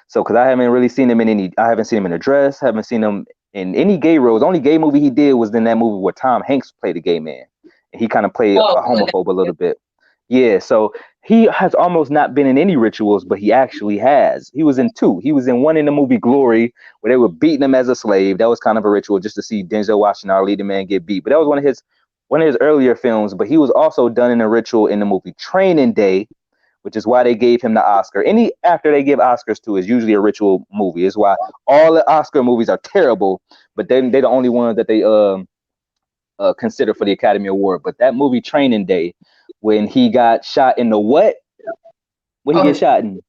So, because I haven't really seen him in any, I haven't seen him in a dress, haven't seen him in any gay roles. The only gay movie he did was in that movie where Tom Hanks played a gay man. And he kind of played a homophobe a little bit. Yeah, so he has almost not been in any rituals, but he actually has. He was in two. He was in one in the movie Glory, where they were beating him as a slave. That was kind of a ritual just to see Denzel Washington, our leading man, get beat. But that was one of his earlier films. But he was also done in a ritual in the movie Training Day, which is why they gave him the Oscar. Any actor they give Oscars to is usually a ritual movie. It's why all the Oscar movies are terrible, but they're the only ones that they consider for the Academy Award. But that movie Training Day, when he got shot in the what? What he get shot in?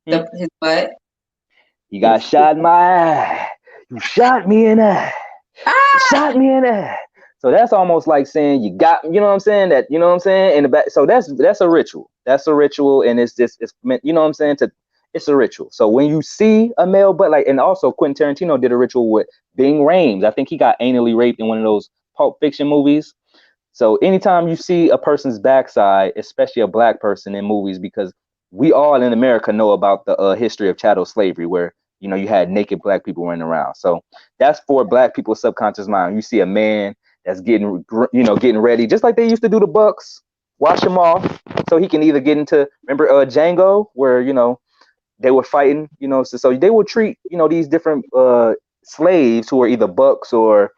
His butt. He got shot in my eye. You shot me in the eye. You shot me in the eye. So that's almost like saying you got, you know what I'm saying? That, you know what I'm saying? In the back. So that's a ritual. That's a ritual, and it's meant, you know what I'm saying? It's a ritual. So when you see a male butt, like, and also Quentin Tarantino did a ritual with Bing Rames. I think he got anally raped in one of those Pulp Fiction movies. So anytime you see a person's backside, especially a black person in movies, because we all in America know about the history of chattel slavery, where, you know, you had naked black people running around. So that's for black people's subconscious mind. You see a man that's getting ready, just like they used to do the Bucks, wash him off so he can either get into, remember Django, where, you know, they were fighting, you know, so they would treat, you know, these different slaves who are either bucks or,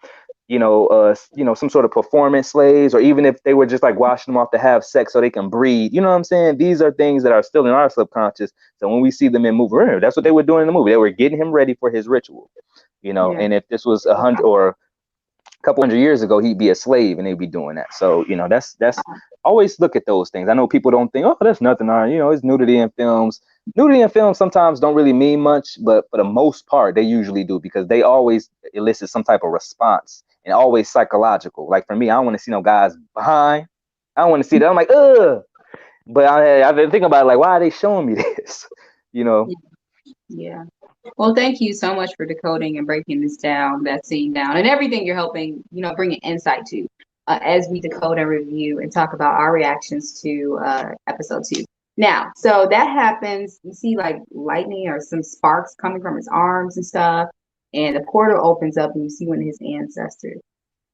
some sort of performance slaves, or even if they were just like washing them off to have sex so they can breed. You know what I'm saying? These are things that are still in our subconscious. So when we see them in movie, that's what they were doing in the movie. They were getting him ready for his ritual, you know. And if this was 100 or a couple hundred years ago, he'd be a slave and they'd be doing that. So, you know, that's always look at those things. I know people don't think, oh, that's nothing. You know, it's nudity in films. Nudity in films sometimes don't really mean much, but for the most part, they usually do, because they always elicit some type of response, and always psychological. Like for me, I don't want to see no guys behind. I don't want to see that. I'm like, ugh. But I've been thinking about it, like, why are they showing me this? You know? Yeah. Well, thank you so much for decoding and breaking this down, that scene down, and everything you're helping, you know, bringing insight to as we decode and review and talk about our reactions to episode 2. Now, so that happens. You see like lightning or some sparks coming from his arms and stuff, and the portal opens up and you see one of his ancestors.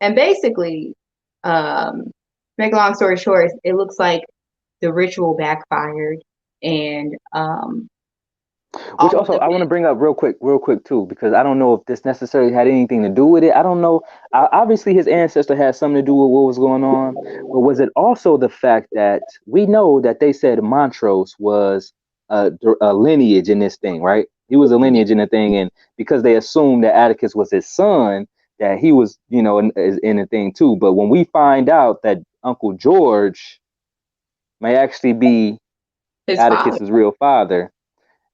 And basically, make a long story short, it looks like the ritual backfired, and which also I want to bring up real quick too, because I don't know if this necessarily had anything to do with it. I don't know. Obviously, his ancestor had something to do with what was going on, but was it also the fact that we know that they said Montrose was a lineage in this thing, right? He was a lineage in the thing, and because they assumed that Atticus was his son, that he was, you know, in the thing too. But when we find out that Uncle George may actually be Atticus's real father,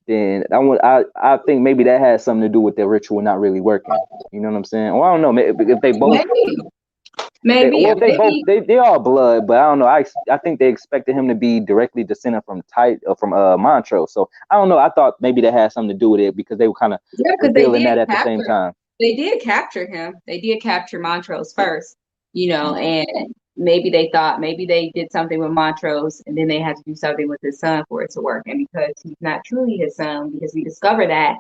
then I think maybe that has something to do with their ritual not really working. You know what I'm saying? Well, I don't know if they both. They all blood, but I don't know. I think they expected him to be directly descended from Montrose. So I don't know. I thought maybe that had something to do with it, because they were kind of revealing that at the same time. They did capture him. They did capture Montrose first, you know, and maybe they thought maybe they did something with Montrose and then they had to do something with his son for it to work. And because he's not truly his son, because we discover that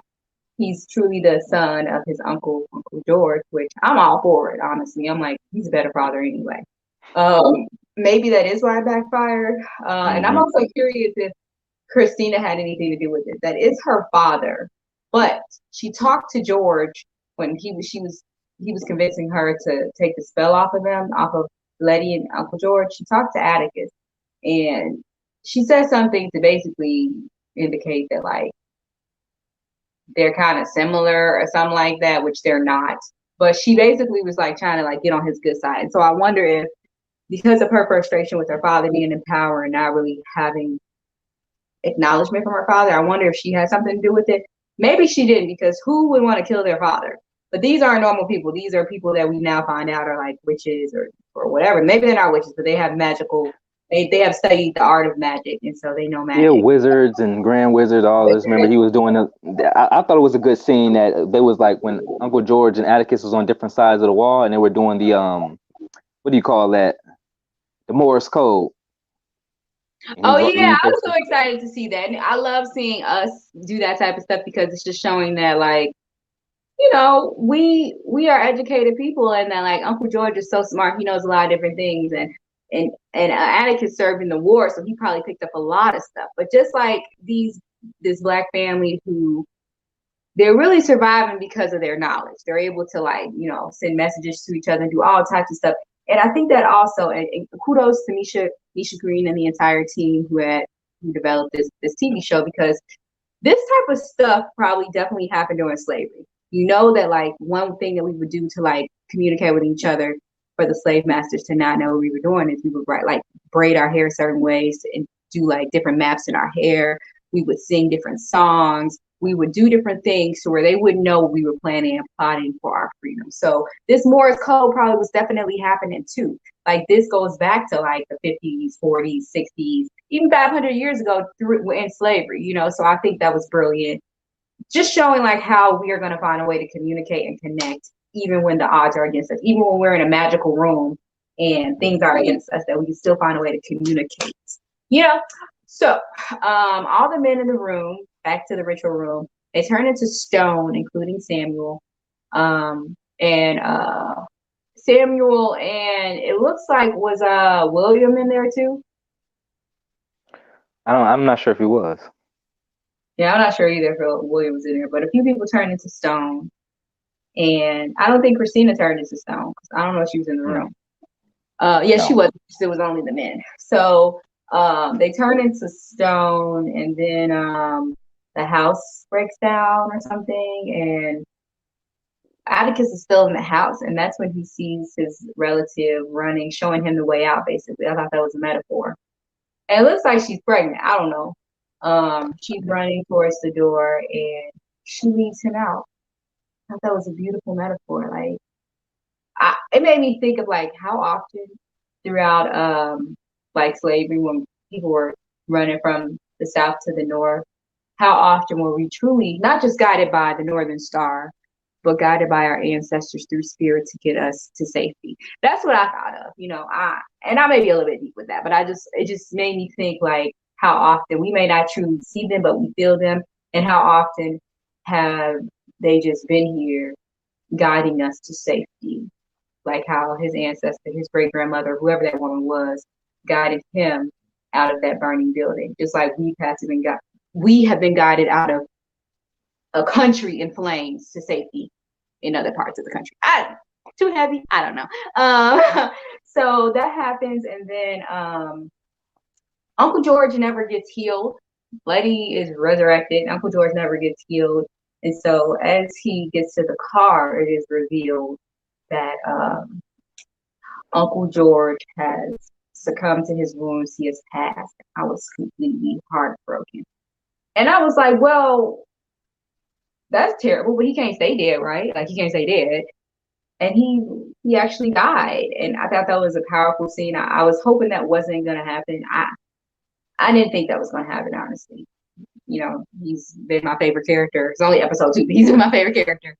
he's truly the son of his Uncle George, which I'm all for it, honestly. I'm like, he's a better father anyway. Maybe that is why it backfired. And I'm also curious if Christina had anything to do with it. That is her father, but she talked to George when he was convincing her to take the spell off of them, off of Leti and Uncle George. She talked to Atticus, and she said something to basically indicate that, like, they're kind of similar or something like that, which they're not. But she basically was like trying to like get on his good side. And so I wonder if because of her frustration with her father being in power and not really having acknowledgement from her father, I wonder if she had something to do with it. Maybe she didn't, because who would want to kill their father? But these aren't normal people. These are people that we now find out are like witches or whatever. Maybe they're not witches, but they have magical. They have studied the art of magic, and so they know magic. Yeah, wizards and grand wizards, all this. Remember, he was doing I thought it was a good scene that they was like when Uncle George and Atticus was on different sides of the wall, and they were doing the what do you call that? The Morse code. Oh yeah, I was so excited to see that. And I love seeing us do that type of stuff because it's just showing that like, you know, we are educated people, and that like Uncle George is so smart. He knows a lot of different things, and Atticus served in the war, so he probably picked up a lot of stuff. But just like this black family who they're really surviving because of their knowledge. They're able to like, you know, send messages to each other and do all types of stuff. And I think that also, and kudos to Misha Green and the entire team who developed this TV show, because this type of stuff probably definitely happened during slavery. You know that like one thing that we would do to like communicate with each other for the slave masters to not know what we were doing is we would braid our hair certain ways and do like different maps in our hair. We would sing different songs. We would do different things to where they wouldn't know we were planning and plotting for our freedom. So this Morse code probably was definitely happening too. Like this goes back to like the 50s, 40s, 60s, even 500 years ago in slavery, you know. So I think that was brilliant. Just showing like how we are going to find a way to communicate and connect, even when the odds are against us, even when we're in a magical room and things are against us, that we can still find a way to communicate, you know. So all the men in the room, back to the ritual room, they turn into stone, including Samuel. And Samuel, and it looks like was William in there too? I'm not sure if he was. Yeah, I'm not sure either if William was in there, but a few people turned into stone. And I don't think Christina turned into stone, because I don't know if she was in the room. Yeah, no. She was. It was only the men. So they turn into stone, and then the house breaks down or something, and Atticus is still in the house, and that's when he sees his relative running, showing him the way out, basically. I thought that was a metaphor. And it looks like she's pregnant. I don't know. She's running towards the door, and she leads him out. I thought that was a beautiful metaphor. Like, it made me think of like how often throughout like slavery, when people were running from the south to the north, how often were we truly not just guided by the Northern Star, but guided by our ancestors through spirit to get us to safety. That's what I thought of, you know. I may be a little bit deep with that, but it just made me think like how often we may not truly see them, but we feel them, and how often have they just been here guiding us to safety, like how his ancestor, his great grandmother, whoever that woman was, guided him out of that burning building, just like we have been guided out of a country in flames to safety in other parts of the country. Too heavy? I don't know. So that happens, and then Uncle George never gets healed. Leti is resurrected. Uncle George never gets healed. And so as he gets to the car, it is revealed that Uncle George has succumbed to his wounds. He has passed. I was completely heartbroken. And I was like, well, that's terrible, but he can't stay dead, right? Like, he can't stay dead. And he actually died. And I thought that was a powerful scene. I was hoping that wasn't going to happen. I didn't think that was going to happen, honestly. You know, he's been my favorite character. It's only episode 2, but he's been my favorite character.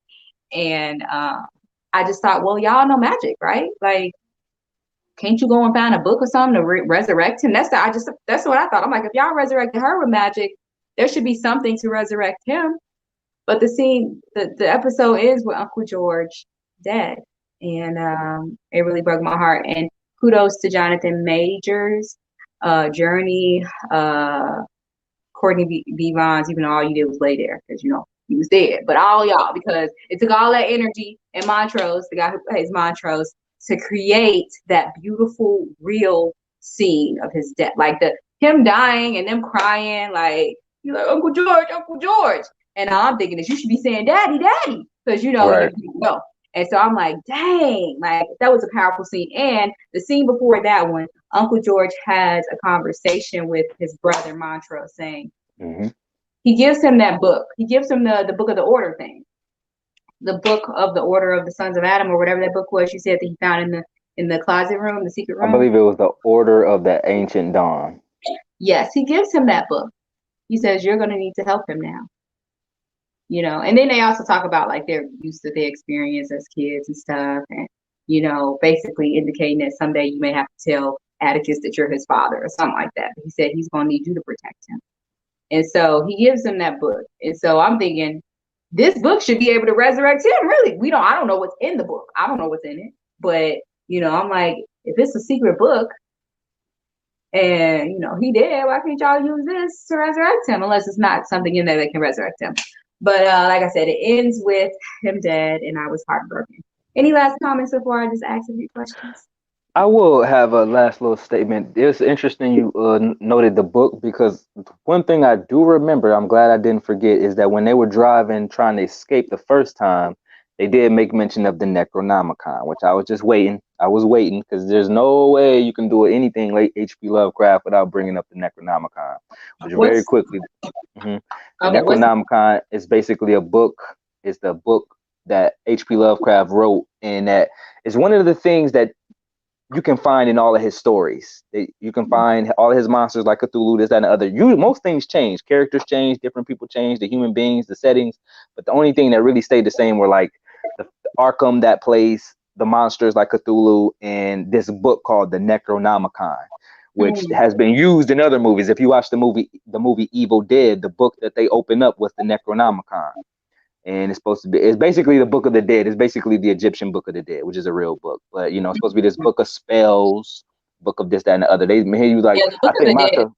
And I just thought, well, y'all know magic, right? Like, can't you go and find a book or something to resurrect him? That's what I thought. I'm like, if y'all resurrected her with magic, there should be something to resurrect him. But the episode ends with Uncle George dead. And it really broke my heart. And kudos to Jonathan Majors, Journey, Courtney B. Vons, even though all you did was lay there because, you know, he was dead. But all y'all, because it took all that energy and Montrose, the guy who plays Montrose, to create that beautiful, real scene of his death. Like him dying and them crying, like, you're like, Uncle George, Uncle George. And all I'm thinking is you should be saying daddy, daddy, because you Right. know. And so I'm like, dang, like that was a powerful scene. And the scene before that one, Uncle George has a conversation with his brother Montrose, saying he gives him that book. He gives him the book of the order thing, the book of the order of the sons of Adam, or whatever that book was. You said that he found in the closet room, the secret I room. believe it was the Order of the Ancient Dawn. Yes, he gives him that book. He says you're going to need to help him now. You know, and then they also talk about like their use of their experience as kids and stuff, and you know, basically indicating that someday you may have to tell Atticus that you're his father or something like that. But he said he's going to need you to protect him, and so he gives him that book. And so I'm thinking this book should be able to resurrect him. Really, I don't know what's in the book. I don't know what's in it, but you know, I'm like, if it's a secret book, and you know he did, why can't y'all use this to resurrect him? Unless it's not something in there that can resurrect him. But like I said, it ends with him dead, and I was heartbroken. Any last comments before I just ask a few questions? I will have a last little statement. It's interesting you noted the book, because one thing I do remember, I'm glad I didn't forget, is that when they were driving trying to escape the first time, they did make mention of the Necronomicon, which I was just waiting. I was waiting because there's no way you can do anything like H.P. Lovecraft without bringing up the Necronomicon, which very quickly. The Necronomicon is basically a book. It's the book that H.P. Lovecraft wrote, and that is one of the things that you can find in all of his stories. You can find all of his monsters like Cthulhu, this, that, and the other. Most things change. Characters change, different people change, the human beings, the settings. But the only thing that really stayed the same were like the Arkham, that place, the monsters like Cthulhu, and this book called the Necronomicon, which has been used in other movies. If you watch the movie Evil Dead, the book that they open up with the Necronomicon. And it's basically the Book of the Dead. It's basically the Egyptian Book of the Dead, which is a real book. But you know, it's supposed to be this book of spells, book of this, that, and the other. They made you like, I think Montrose.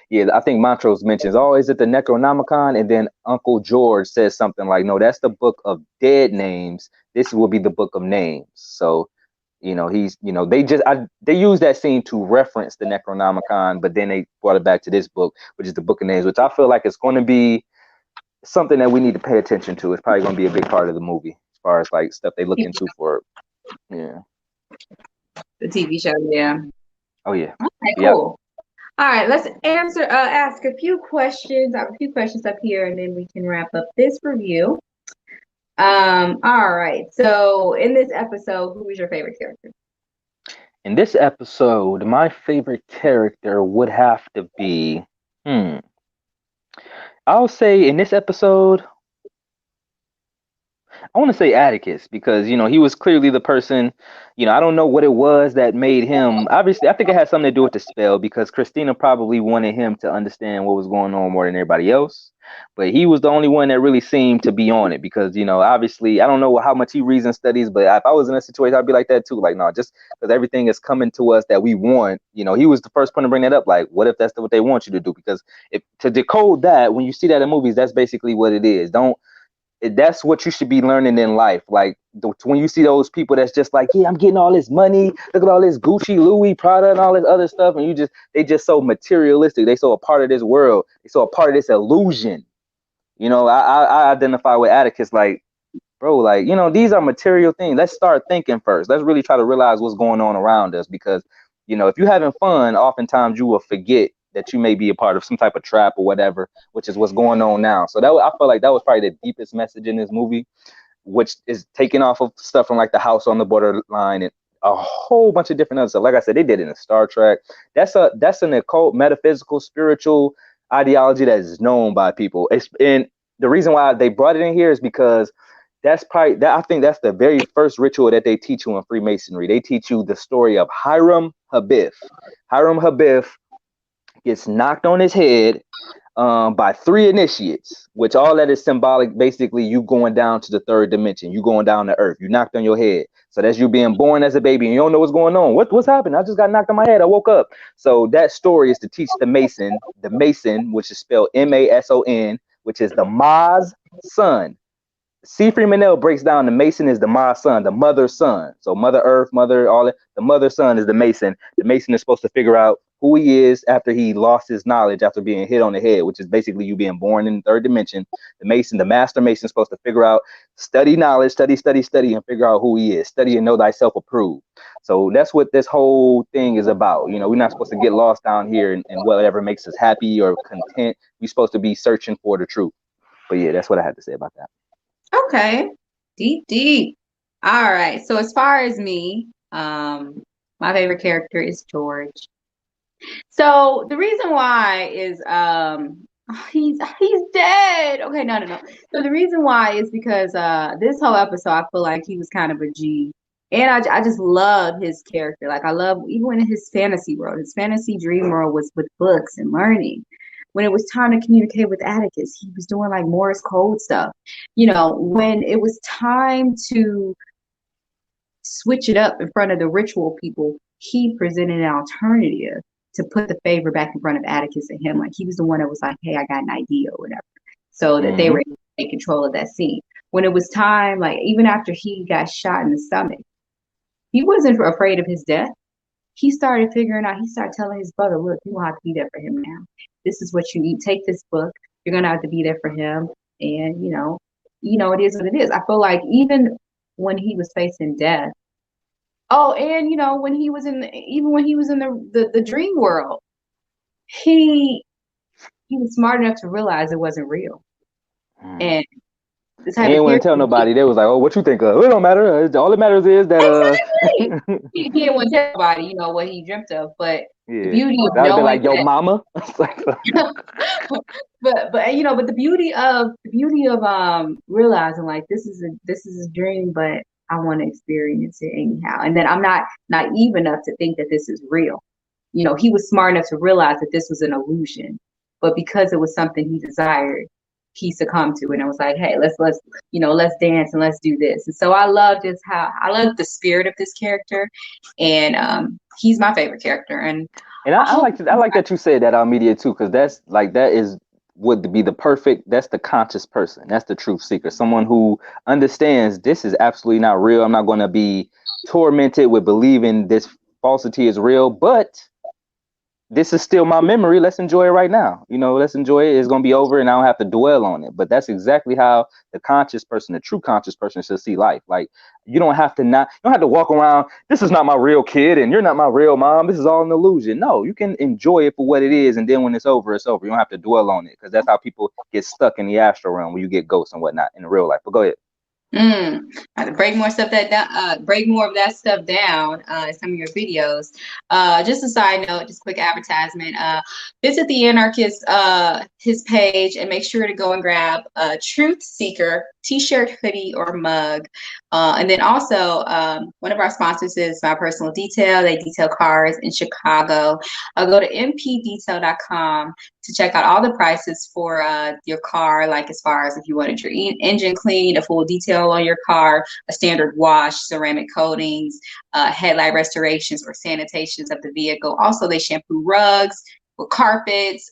Yeah, I think Montrose mentions, oh, is it the Necronomicon? And then Uncle George says something like, no, that's the book of dead names. This will be the book of names. So, you know, they use that scene to reference the Necronomicon, but then they brought it back to this book, which is the book of names, which I feel like it's going to be something that we need to pay attention to. It's probably going to be a big part of the movie as far as like stuff they look into for, the TV show. Yeah. Oh yeah. Okay, cool. All right, let's ask a few questions. I have a few questions up here, and then we can wrap up this review. All right. So in this episode, who was your favorite character? In this episode, my favorite character would have to be, I'll say in this episode, I want to say Atticus, because, you know, he was clearly the person, you know, I don't know what it was that made him, obviously, I think it had something to do with the spell, because Christina probably wanted him to understand what was going on more than everybody else. But he was the only one that really seemed to be on it, because, you know, obviously, I don't know how much he reads and studies, but if I was in a situation, I'd be like that too. Like, no, just because everything is coming to us that we want, you know, he was the first one to bring that up. Like, what if that's what they want you to do? Because to decode that, when you see that in movies, that's basically what it is. That's what you should be learning in life. Like when you see those people that's just like, yeah, I'm getting all this money, look at all this Gucci, Louis, Prada, and all this other stuff, and they just so materialistic. They so a part of this world. They so a part of this illusion. You know, I identify with Atticus, like, bro, like, you know, these are material things. Let's start thinking first. Let's really try to realize what's going on around us, because, you know, if you're having fun, oftentimes you will forget that you may be a part of some type of trap or whatever, which is what's going on now. So I feel like that was probably the deepest message in this movie, which is taking off of stuff from like The House on the Borderline and a whole bunch of different other stuff. Like I said, they did it in Star Trek. That's an occult, metaphysical, spiritual ideology that is known by people. And the reason why they brought it in here is because that's probably that. I think that's the very first ritual that they teach you in Freemasonry. They teach you the story of Hiram Habib. Hiram Habib gets knocked on his head by 3 initiates, which all that is symbolic. Basically, you going down to the 3rd dimension. You going down to Earth. You knocked on your head. So that's you being born as a baby and you don't know what's going on. What's happened? I just got knocked on my head. I woke up. So that story is to teach the Mason, which is spelled Mason, which is the Ma's son. C. Freeman L breaks down the Mason is the Ma's son, the mother's son. So Mother Earth, Mother, all that. The mother's son is the Mason. The Mason is supposed to figure out who he is after he lost his knowledge after being hit on the head, which is basically you being born in the third dimension. The master mason is supposed to figure out, study knowledge, study, and figure out who he is. Study and know thyself approved. So that's what this whole thing is about. You know, we're not supposed to get lost down here and whatever makes us happy or content. We're supposed to be searching for the truth. But yeah, that's what I had to say about that. Okay. Deep. All right. So as far as me, my favorite character is George. So the reason why is he's dead. Okay, no. So the reason why is because this whole episode I feel like he was kind of a G. And I just love his character. Like I love even in his fantasy world. His fantasy dream world was with books and learning. When it was time to communicate with Atticus, he was doing like Morse code stuff. You know, when it was time to switch it up in front of the ritual people, he presented an alternative to put the favor back in front of Atticus and him. Like he was the one that was like, hey, I got an idea or whatever. So that they were able to take control of that scene. When it was time, like even after he got shot in the stomach, he wasn't afraid of his death. He started figuring out, he started telling his brother, look, you don't have to be there for him now. This is what you need. Take this book. You're gonna have to be there for him. And it is what it is. I feel like even when he was facing death, oh, and when he was in the dream world, he was smart enough to realize it wasn't real. And the type he didn't want to tell nobody. They was like, "Oh, what you think of? It don't matter. All that matters is that exactly." He didn't want to tell nobody, what he dreamt of. But the beauty of that would be knowing like, "Yo, mama." but the beauty of realizing like this is a dream, but I want to experience it anyhow, and then I'm not naive enough to think that this is real. He was smart enough to realize that this was an illusion, but because it was something he desired, he succumbed to it, and I was like, hey, let's dance and let's do this. And so I love the spirit of this character, and he's my favorite character. And I like that you said that Almedia too, because that would be that's the conscious person. That's the truth seeker. Someone who understands this is absolutely not real. I'm not going to be tormented with believing this falsity is real, but this is still my memory. Let's enjoy it right now. Let's enjoy it. It's going to be over and I don't have to dwell on it. But that's exactly how the conscious person, the true conscious person, should see life. Like you don't have to walk around, this is not my real kid and you're not my real mom. This is all an illusion. No, you can enjoy it for what it is. And then when it's over, it's over. You don't have to dwell on it, because that's how people get stuck in the astral realm where you get ghosts and whatnot in real life. But go ahead. I have to break more of that stuff down in some of your videos. Just a side note, just quick advertisement. Visit the Anarkist his page and make sure to go and grab a Truth Seeker t-shirt, hoodie, or mug. And then also one of our sponsors is My Personal Detail. They detail cars in Chicago. Go to mpdetail.com to check out all the prices for your car, like as far as if you wanted your engine cleaned, a full detail on your car, a standard wash, ceramic coatings, headlight restorations or sanitations of the vehicle. Also, they shampoo rugs with carpets,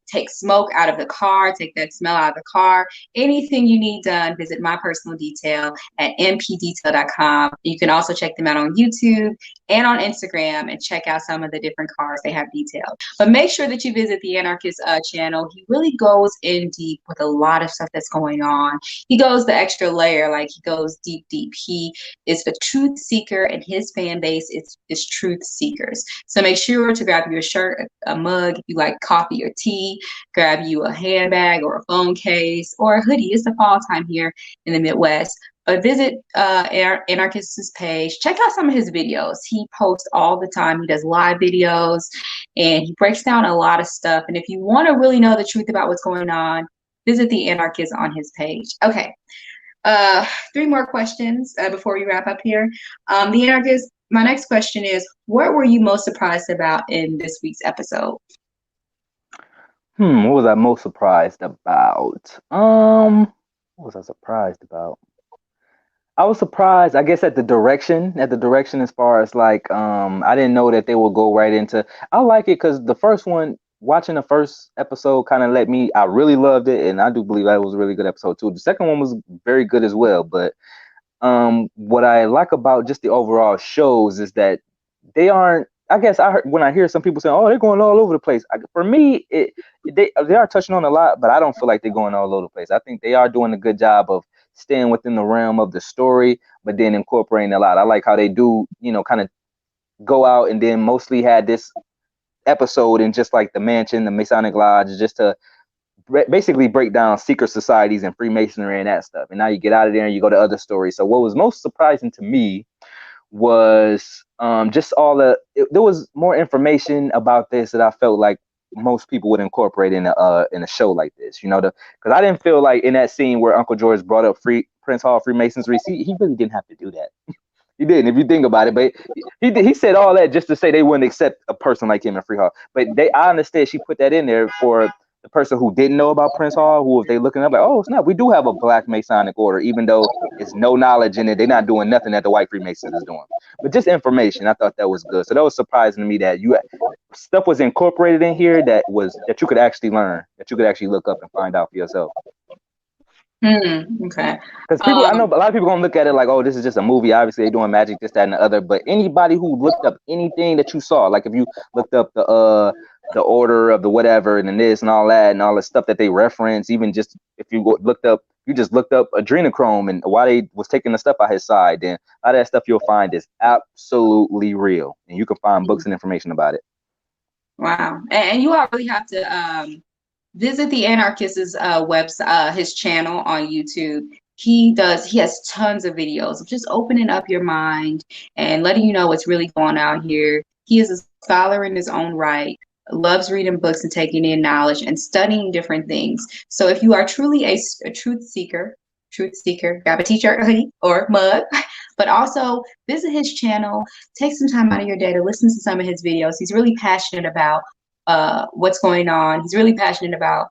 take smoke out of the car, take that smell out of the car. Anything you need done, visit My Personal Detail at mpdetail.com. You can also check them out on YouTube and on Instagram and check out some of the different cars they have detailed. But make sure that you visit the Anarkist channel. He really goes in deep with a lot of stuff that's going on. He goes the extra layer, like he goes deep. He is the truth seeker, and his fan base is truth seekers. So make sure to grab your shirt, a mug, if you like coffee or tea, grab you a handbag or a phone case or a hoodie. It's the fall time here in the Midwest. But visit Anarkist's page. Check out some of his videos. He posts all the time. He does live videos and he breaks down a lot of stuff. And if you want to really know the truth about what's going on, visit the Anarkist on his page. Okay. 3 more questions before we wrap up here. The Anarkist, my next question is, what were you most surprised about in this week's episode? What was I most surprised about? What was I surprised about? I was surprised, I guess, at the direction as far as like, I didn't know that they would go right into, I like it because the first one, watching the first episode kind of I really loved it. And I do believe that was a really good episode too. The second one was very good as well. But what I like about just the overall shows is that they aren't, I guess I heard, when I hear some people saying, "Oh, they're going all over the place." For me, they are touching on a lot, but I don't feel like they're going all over the place. I think they are doing a good job of staying within the realm of the story, but then incorporating a lot. I like how they do, kind of go out and then mostly had this episode in just like the mansion, the Masonic Lodge, just to basically break down secret societies and Freemasonry and that stuff. And now you get out of there and you go to other stories. So what was most surprising to me was just there was more information about this that I felt like most people would incorporate in a show like this, because I didn't feel like in that scene where Uncle George brought up Prince Hall Freemasonry, he really didn't have to do that. He didn't, if you think about it, but he said all that just to say they wouldn't accept a person like him in Free Hall. But I understand she put that in there for the person who didn't know about Prince Hall, who if they looking up like, oh, snap, we do have a Black Masonic order, even though it's no knowledge in it. They're not doing nothing that the white Freemasons is doing. But just information, I thought that was good. So that was surprising to me that stuff was incorporated in here that you could actually learn, that you could actually look up and find out for yourself. Okay. Because people, I know a lot of people gonna look at it like, oh, this is just a movie. Obviously, they're doing magic, this, that, and the other. But anybody who looked up anything that you saw, like if you looked up the order of the whatever and this and all that and all the stuff that they reference, even just if you looked up adrenochrome and why they was taking the stuff out his side, then a lot of that stuff you'll find is absolutely real, and you can find books and information about it. Wow, and you all really have to visit the Anarkist's website, his channel on YouTube. He has tons of videos of just opening up your mind and letting you know what's really going on here. He is a scholar in his own right, loves reading books and taking in knowledge and studying different things. So if you are truly a truth seeker, grab a t-shirt or mug, but also visit his channel, take some time out of your day to listen to some of his videos. He's really passionate about what's going on. He's really passionate about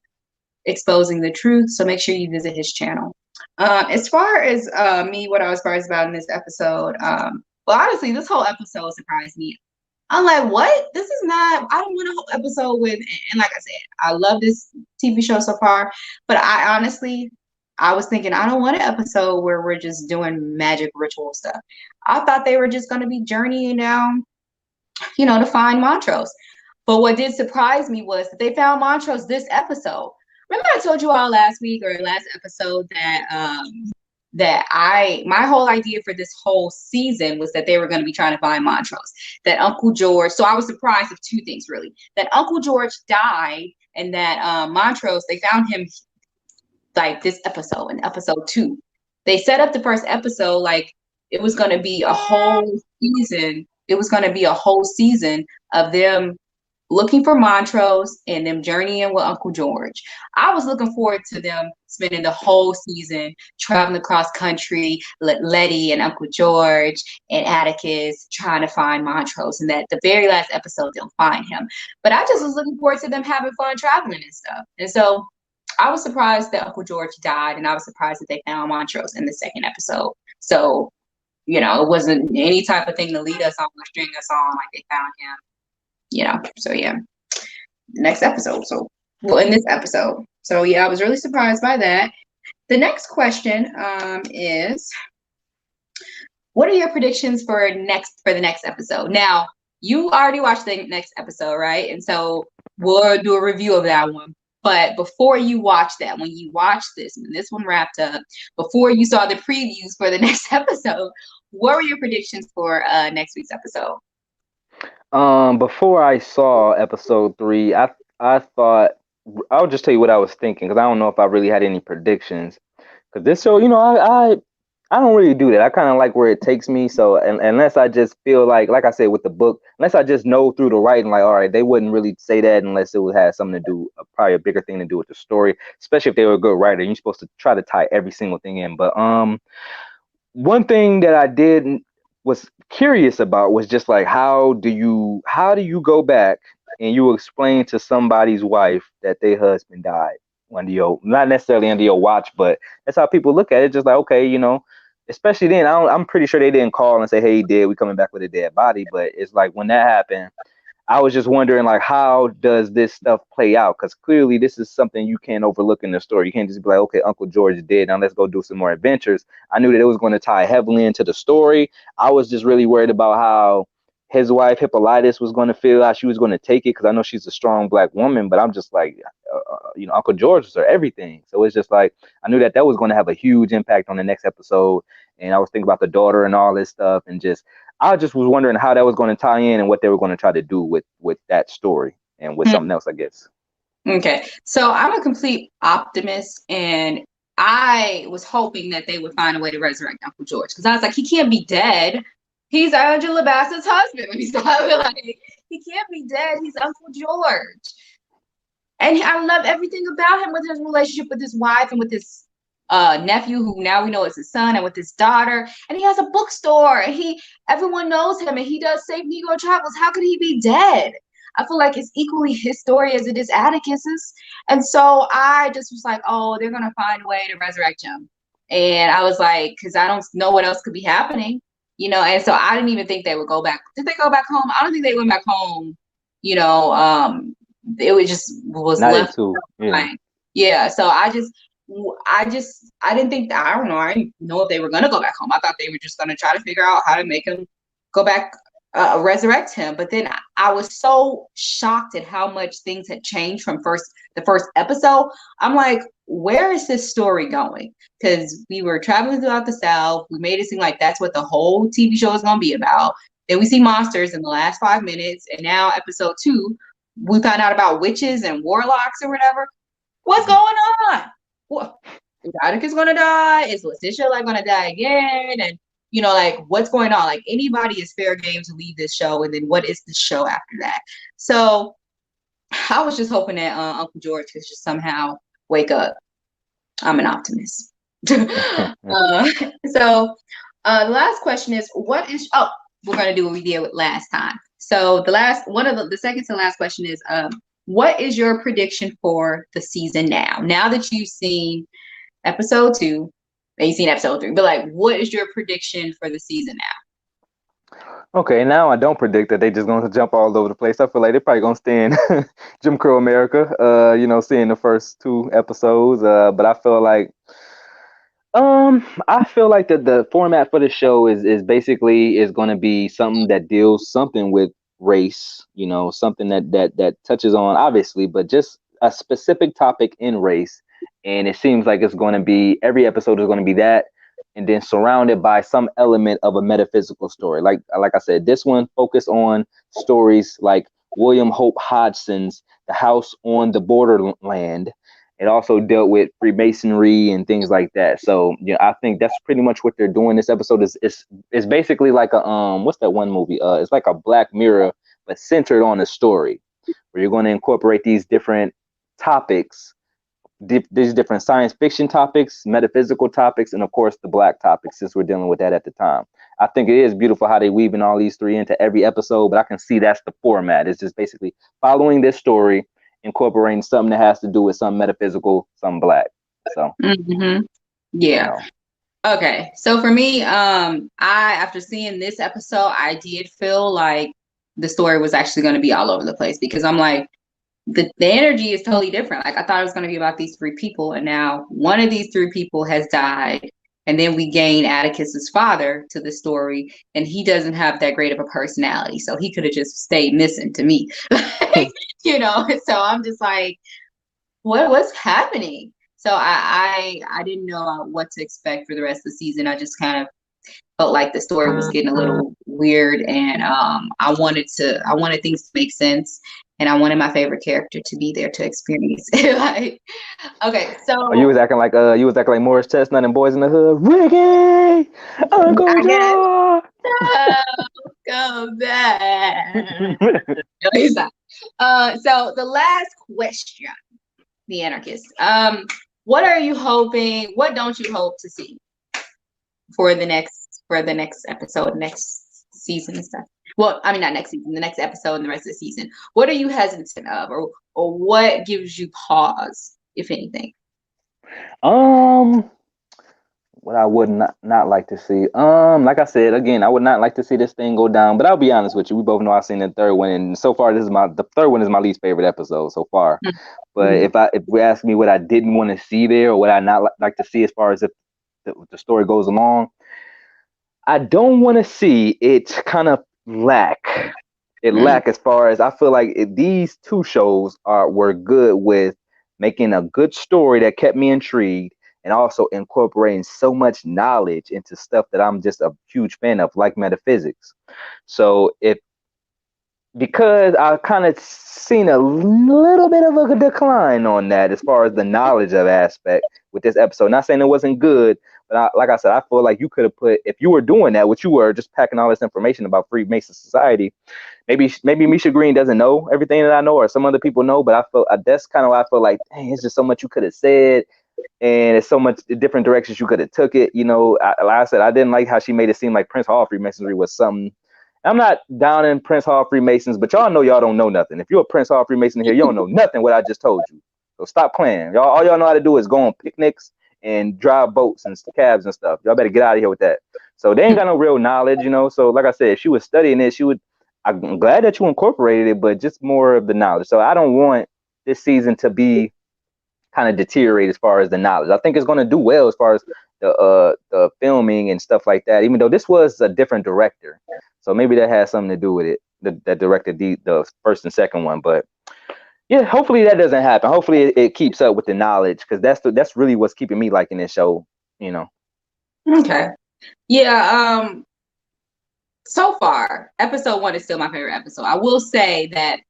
exposing the truth. So make sure you visit his channel. As far as me, what I was surprised about in this episode, well, honestly, this whole episode surprised me. I'm like, what? This is not, I don't want a whole episode with, and like I said, I love this TV show so far, but I was thinking, I don't want an episode where we're just doing magic ritual stuff. I thought they were just going to be journeying down, to find Montrose. But what did surprise me was that they found Montrose this episode. Remember I told you all last week or last episode that my whole idea for this whole season was that they were going to be trying to find Montrose, that Uncle George. So I was surprised of two things, really, that Uncle George died and that Montrose, they found him like this episode, in episode 2. They set up the first episode like it was going to be a whole season. It was going to be a whole season of them looking for Montrose and them journeying with Uncle George. I was looking forward to them spending the whole season traveling across country, Leti and Uncle George and Atticus trying to find Montrose, and that the very last episode they'll find him. But I just was looking forward to them having fun traveling and stuff. And so I was surprised that Uncle George died, and I was surprised that they found Montrose in the second episode. So, it wasn't any type of thing to lead us on or string us on like they found him. So yeah, next episode. In this episode. So yeah, I was really surprised by that. The next question is, what are your predictions for the next episode? Now, you already watched the next episode, right? And so we'll do a review of that one. But before you watch that, when you watch this, when this one wrapped up, before you saw the previews for the next episode, what were your predictions for next week's episode? Before I saw episode 3, I thought, I'll just tell you what I was thinking, because I don't know if I really had any predictions. Because this show, I don't really do that. I kind of like where it takes me. So unless I just feel like I said with the book, unless I just know through the writing, like, all right, they wouldn't really say that unless it would have something to do, probably a bigger thing to do with the story, especially if they were a good writer. You're supposed to try to tie every single thing in. But one thing that I was curious about was just like, how do you go back and you explain to somebody's wife that their husband died not necessarily under your watch, but that's how people look at it. Just like, okay, especially then, I'm pretty sure they didn't call and say, hey, he dead, we coming back with a dead body. But it's like, when that happened, I was just wondering, like, how does this stuff play out? Because clearly this is something you can't overlook in the story. You can't just be like, okay, Uncle George is dead, now let's go do some more adventures. I knew that it was going to tie heavily into the story. I was just really worried about how his wife Hippolytus was going to feel how she was going to take it, because I know she's a strong Black woman, but I'm just like, Uncle George was her everything. So it's just like I knew that was going to have a huge impact on the next episode, and I was thinking about the daughter and all this stuff, and I just was wondering how that was going to tie in and what they were going to try to do with that story and with something else, I guess. Okay, so I'm a complete optimist, and I was hoping that they would find a way to resurrect Uncle George, because I was like, he can't be dead. He's Angela Bassett's husband. When he's like, he can't be dead. He's Uncle George, and I love everything about him, with his relationship with his wife and with his nephew, who now we know is his son, and with his daughter. And he has a bookstore. And everyone knows him, and he does Safe Negro Travels. How could he be dead? I feel like it's equally his story as it is Atticus's. And so I just was like, oh, they're going to find a way to resurrect him. And I was like, because I don't know what else could be happening, and so I didn't even think they would go back. Did they go back home? I don't think they went back home. It was Not left. too. Yeah. So I didn't think that, I don't know. I didn't know if they were going to go back home. I thought they were just going to try to figure out how to make him go back, resurrect him. But then I was so shocked at how much things had changed from the first episode. I'm like, where is this story going? Because we were traveling throughout the South. We made it seem like that's what the whole TV show is going to be about. Then we see monsters in the last 5 minutes. And now episode 2, we found out about witches and warlocks or whatever. What's going on? What? Is Atticus going to die? Is Letitia going to die again? And what's going on? Like, anybody is fair game to leave this show, and then what is the show after that? So I was just hoping that Uncle George could just somehow wake up. I'm an optimist. The last question is, we're going to do what we did with last time. So the second to last question is, what is your prediction for the season now that you've seen episode 2? You've seen episode 3, but what is your prediction for the season now? Okay, now I don't predict that they just going to jump all over the place. I feel like they're probably going to stay in Jim Crow America, seeing the first 2 episodes. But I feel like that the format for the show is basically going to be something that deals something with race, something that touches on, obviously, but just a specific topic in race. And it seems like it's going to be, every episode is going to be that, and then surrounded by some element of a metaphysical story. Like I said, this one focused on stories like William Hope Hodgson's The House on the Borderland. It also dealt with Freemasonry and things like that. So I think that's pretty much what they're doing. This episode is basically like a what's that one movie? It's like a Black Mirror, but centered on a story, where you're going to incorporate these different topics, these different science fiction topics, metaphysical topics, and of course the Black topics, since we're dealing with that at the time. I think it is beautiful how they weave in all these 3 into every episode, but I can see that's the format. It's just basically following this story, incorporating something that has to do with some metaphysical, some Black. So yeah. Okay, so for me, after seeing this episode, I did feel like the story was actually going to be all over the place, because I'm like, the energy is totally different. Like, I thought it was going to be about these 3 people, and now one of these 3 people has died, and then we gain Atticus's father to the story, and he doesn't have that great of a personality, so he could have just stayed missing to me. So I'm just like, what's happening? So I didn't know what to expect for the rest of the season. I just kind of felt like the story was getting a little weird, and I wanted things to make sense, and I wanted my favorite character to be there to experience it. Okay, so you was acting like Morris Chestnut and Boys in the Hood. Ricky, Uncle George. Go back. So the last question, the Anarkist. What are you hoping? What don't you hope to see for the next episode, next season and stuff? Well, I mean, not next season, the next episode and the rest of the season. What are you hesitant of, or what gives you pause, if anything? What I would not like to see. Like I said, again, I would not like to see this thing go down. But I'll be honest with you, we both know I've seen the 3rd one, and so far the 3rd one is my least favorite episode so far. But if we ask me what I didn't want to see there, or what I not like to see as far as if the story goes along, I don't want to see it kind of lack. It Mm. lack as far as I feel like these two shows were good with making a good story that kept me intrigued and also incorporating so much knowledge into stuff that I'm just a huge fan of, like metaphysics. So if because I kind of seen a little bit of a decline on that as far as the knowledge of aspect with this episode. Not saying it wasn't good, but like I said, I feel like you could have put, if you were doing that, what you were just packing all this information about Freemason society. Maybe Misha Green doesn't know everything that I know, or some other people know, but I feel that's kind of why I feel like, dang, it's just so much you could have said, and it's so much different directions you could have took it. Like I said, I didn't like how she made it seem like Prince Hall Freemasonry was something. I'm not down in Prince Hall Freemasons, but y'all don't know nothing. If you're a Prince Hall Freemason here, you don't know nothing what I just told you. So stop playing. All y'all know how to do is go on picnics and drive boats and cabs and stuff. Y'all better get out of here with that. So they ain't got no real knowledge, So like I said, if she was studying it, she would. I'm glad that you incorporated it, but just more of the knowledge. So I don't want this season to be kind of deteriorate as far as the knowledge. I think it's going to do well as far as the filming and stuff like that. Even though this was a different director, so maybe that has something to do with it. That directed the first and second one, but yeah, hopefully that doesn't happen. Hopefully it keeps up with the knowledge, because that's really what's keeping me liking this show. Okay. Yeah. So far, episode 1 is still my favorite episode. I will say that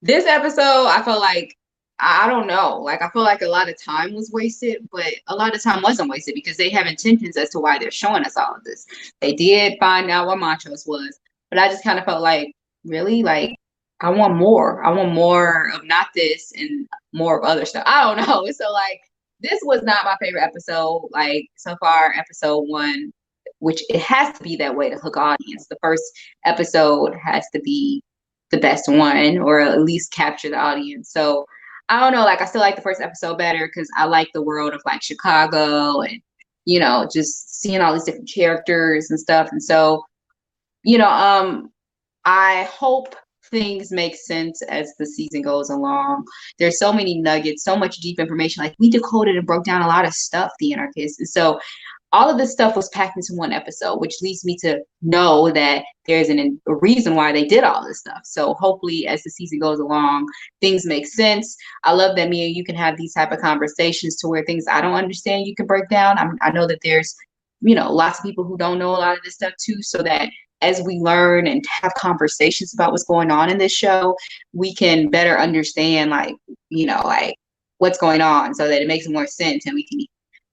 this episode, I felt like, I don't know, like I feel like a lot of time was wasted, but a lot of time wasn't wasted because they have intentions as to why they're showing us all of this. They did find out what Montrose was, but I just kind of felt like, really, like I want more. I want more of not this and more of other stuff. I don't know. So like, this was not my favorite episode. Like so far, episode 1, which it has to be that way to hook audience. The first episode has to be the best one, or at least capture the audience. So I don't know, like I still like the first episode better because I like the world of like Chicago and just seeing all these different characters and stuff. And so I hope things make sense as the season goes along. There's so many nuggets, so much deep information. Like we decoded and broke down a lot of stuff, the Anarchist. And so all of this stuff was packed into one episode, which leads me to know that there's a reason why they did all this stuff. So hopefully as the season goes along, things make sense. I love that me and you can have these type of conversations to where things I don't understand, you can break down. I know that there's, lots of people who don't know a lot of this stuff too, so that as we learn and have conversations about what's going on in this show, we can better understand like what's going on, so that it makes more sense and we can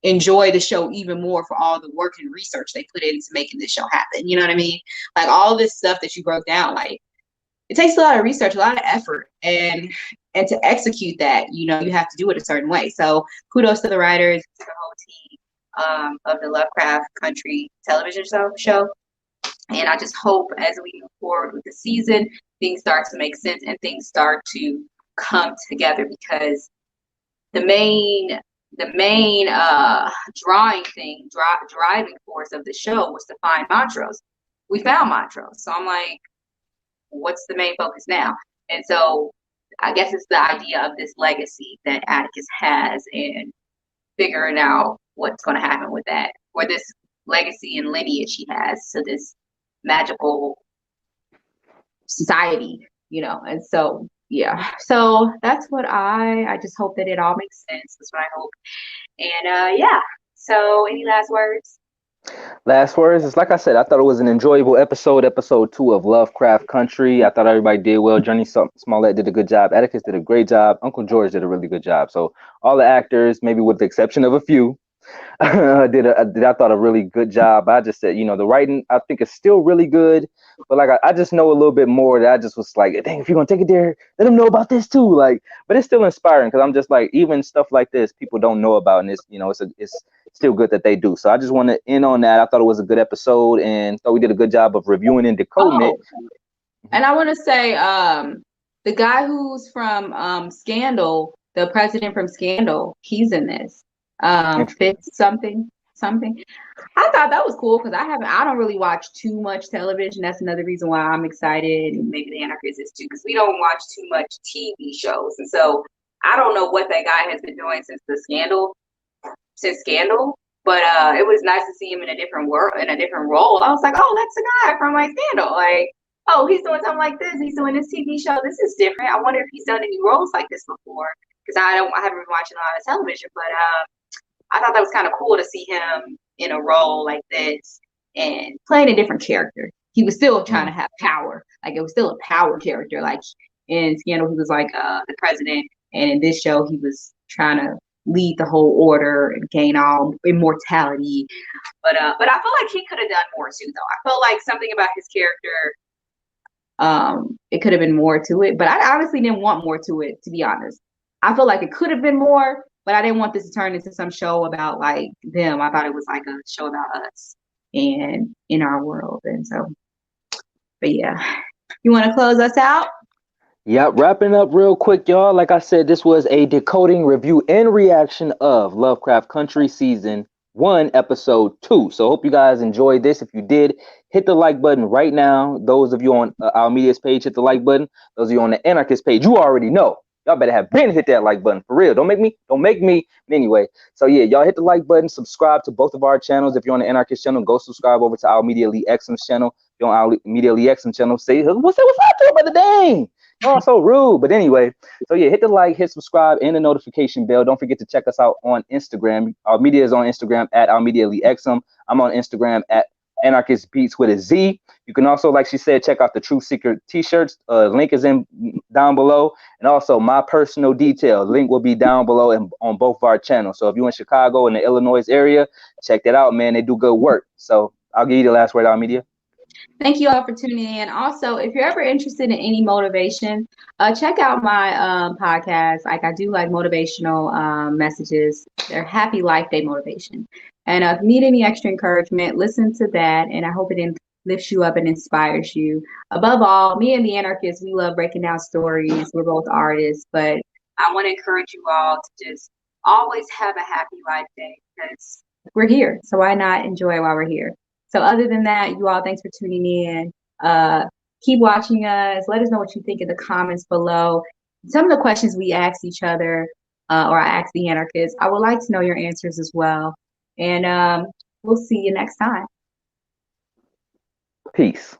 enjoy the show even more for all the work and research they put into making this show happen. You know what I mean? Like all this stuff that you broke down, like it takes a lot of research, a lot of effort, and to execute that, you have to do it a certain way. So kudos to the writers, to the whole team of the Lovecraft Country television show. And I just hope as we move forward with the season, things start to make sense and things start to come together, because the main driving force of the show was to find Montrose. We found Montrose. So I'm like, what's the main focus now? And so I guess it's the idea of this legacy that Atticus has and figuring out what's going to happen with that, or this legacy and lineage he has to this magical society, and so yeah, so that's what I just hope that it all makes sense. That's what I hope. And yeah, so any last words? Last words is, like I said, I thought it was an enjoyable episode 2 of Lovecraft Country. I thought everybody did well. Johnny Smollett did a good job. Atticus did a great job. Uncle George did a really good job. So all the actors, maybe with the exception of a few, I thought a really good job. I just said, the writing I think is still really good, but like I just know a little bit more. That I just was like, dang, if you're gonna take it there, let them know about this too. Like, but it's still inspiring, because I'm just like, even stuff like this people don't know about, and it's still good that they do. So I just want to end on that. I thought it was a good episode, and thought we did a good job of reviewing and decoding it. And I want to say, the guy who's from Scandal, the president from Scandal, he's in this. Fifth something. I thought that was cool, because I don't really watch too much television. That's another reason why I'm excited, and maybe the Anarkist is too, because we don't watch too much TV shows. And so I don't know what that guy has been doing since Scandal. But it was nice to see him in a different role. I was like, oh, that's the guy from like Scandal. Like, oh, he's doing something like this. He's doing this TV show. This is different. I wonder if he's done any roles like this before. Because I haven't been watching a lot of television, but I thought that was kind of cool to see him in a role like this and playing a different character. He was still trying to have power. Like it was still a power character. Like in Scandal, he was like the president, and in this show, he was trying to lead the whole order and gain all immortality. But I feel like he could have done more too, though. I felt like something about his character, it could have been more to it. But I honestly didn't want more to it, to be honest. I feel like it could have been more, but I didn't want this to turn into some show about like them. I thought it was like a show about us and in our world. And so, but yeah, you want to close us out? Yep, wrapping up real quick, y'all. Like I said, this was a decoding review and reaction of Lovecraft Country Season 1, Episode 2. So hope you guys enjoyed this. If you did, hit the like button right now. Those of you on Almedia's page, hit the like button. Those of you on the Anarkist page, you already know. Y'all better have been hit that like button for real. Don't make me. Anyway, so yeah, y'all hit the like button, subscribe to both of our channels. If you're on the Anarkist channel, go subscribe over to Almedia Lee Exum's channel. If you're on Almedia Lee Exum channel, say what's up to it, brother? Dang. Oh, so rude. But anyway, so yeah, hit the like, hit subscribe, and the notification bell. Don't forget to check us out on Instagram. Almedia is on Instagram at Almedia Lee Exum. I'm on Instagram at Anarkist Beats with a Z. You can also, like she said, check out the True Secret t-shirts. Link is in down below. And also my personal detail link will be down below and on both of our channels. So if you're in Chicago in the Illinois area, check that out, man. They do good work. So I'll give you the last word, Almedia. Thank you all for tuning in. Also, if you're ever interested in any motivation, check out my podcast. Like I do like motivational messages. They're happy life day motivation. And if you need any extra encouragement, listen to that. And I hope it lifts you up and inspires you. Above all, me and the Anarchists, we love breaking down stories. We're both artists, but I want to encourage you all to just always have a happy life day because we're here. So why not enjoy while we're here? So other than that, you all, thanks for tuning in. Keep watching us. Let us know what you think in the comments below. Some of the questions we asked each other, or I asked the Anarchists, I would like to know your answers as well. And we'll see you next time. Peace.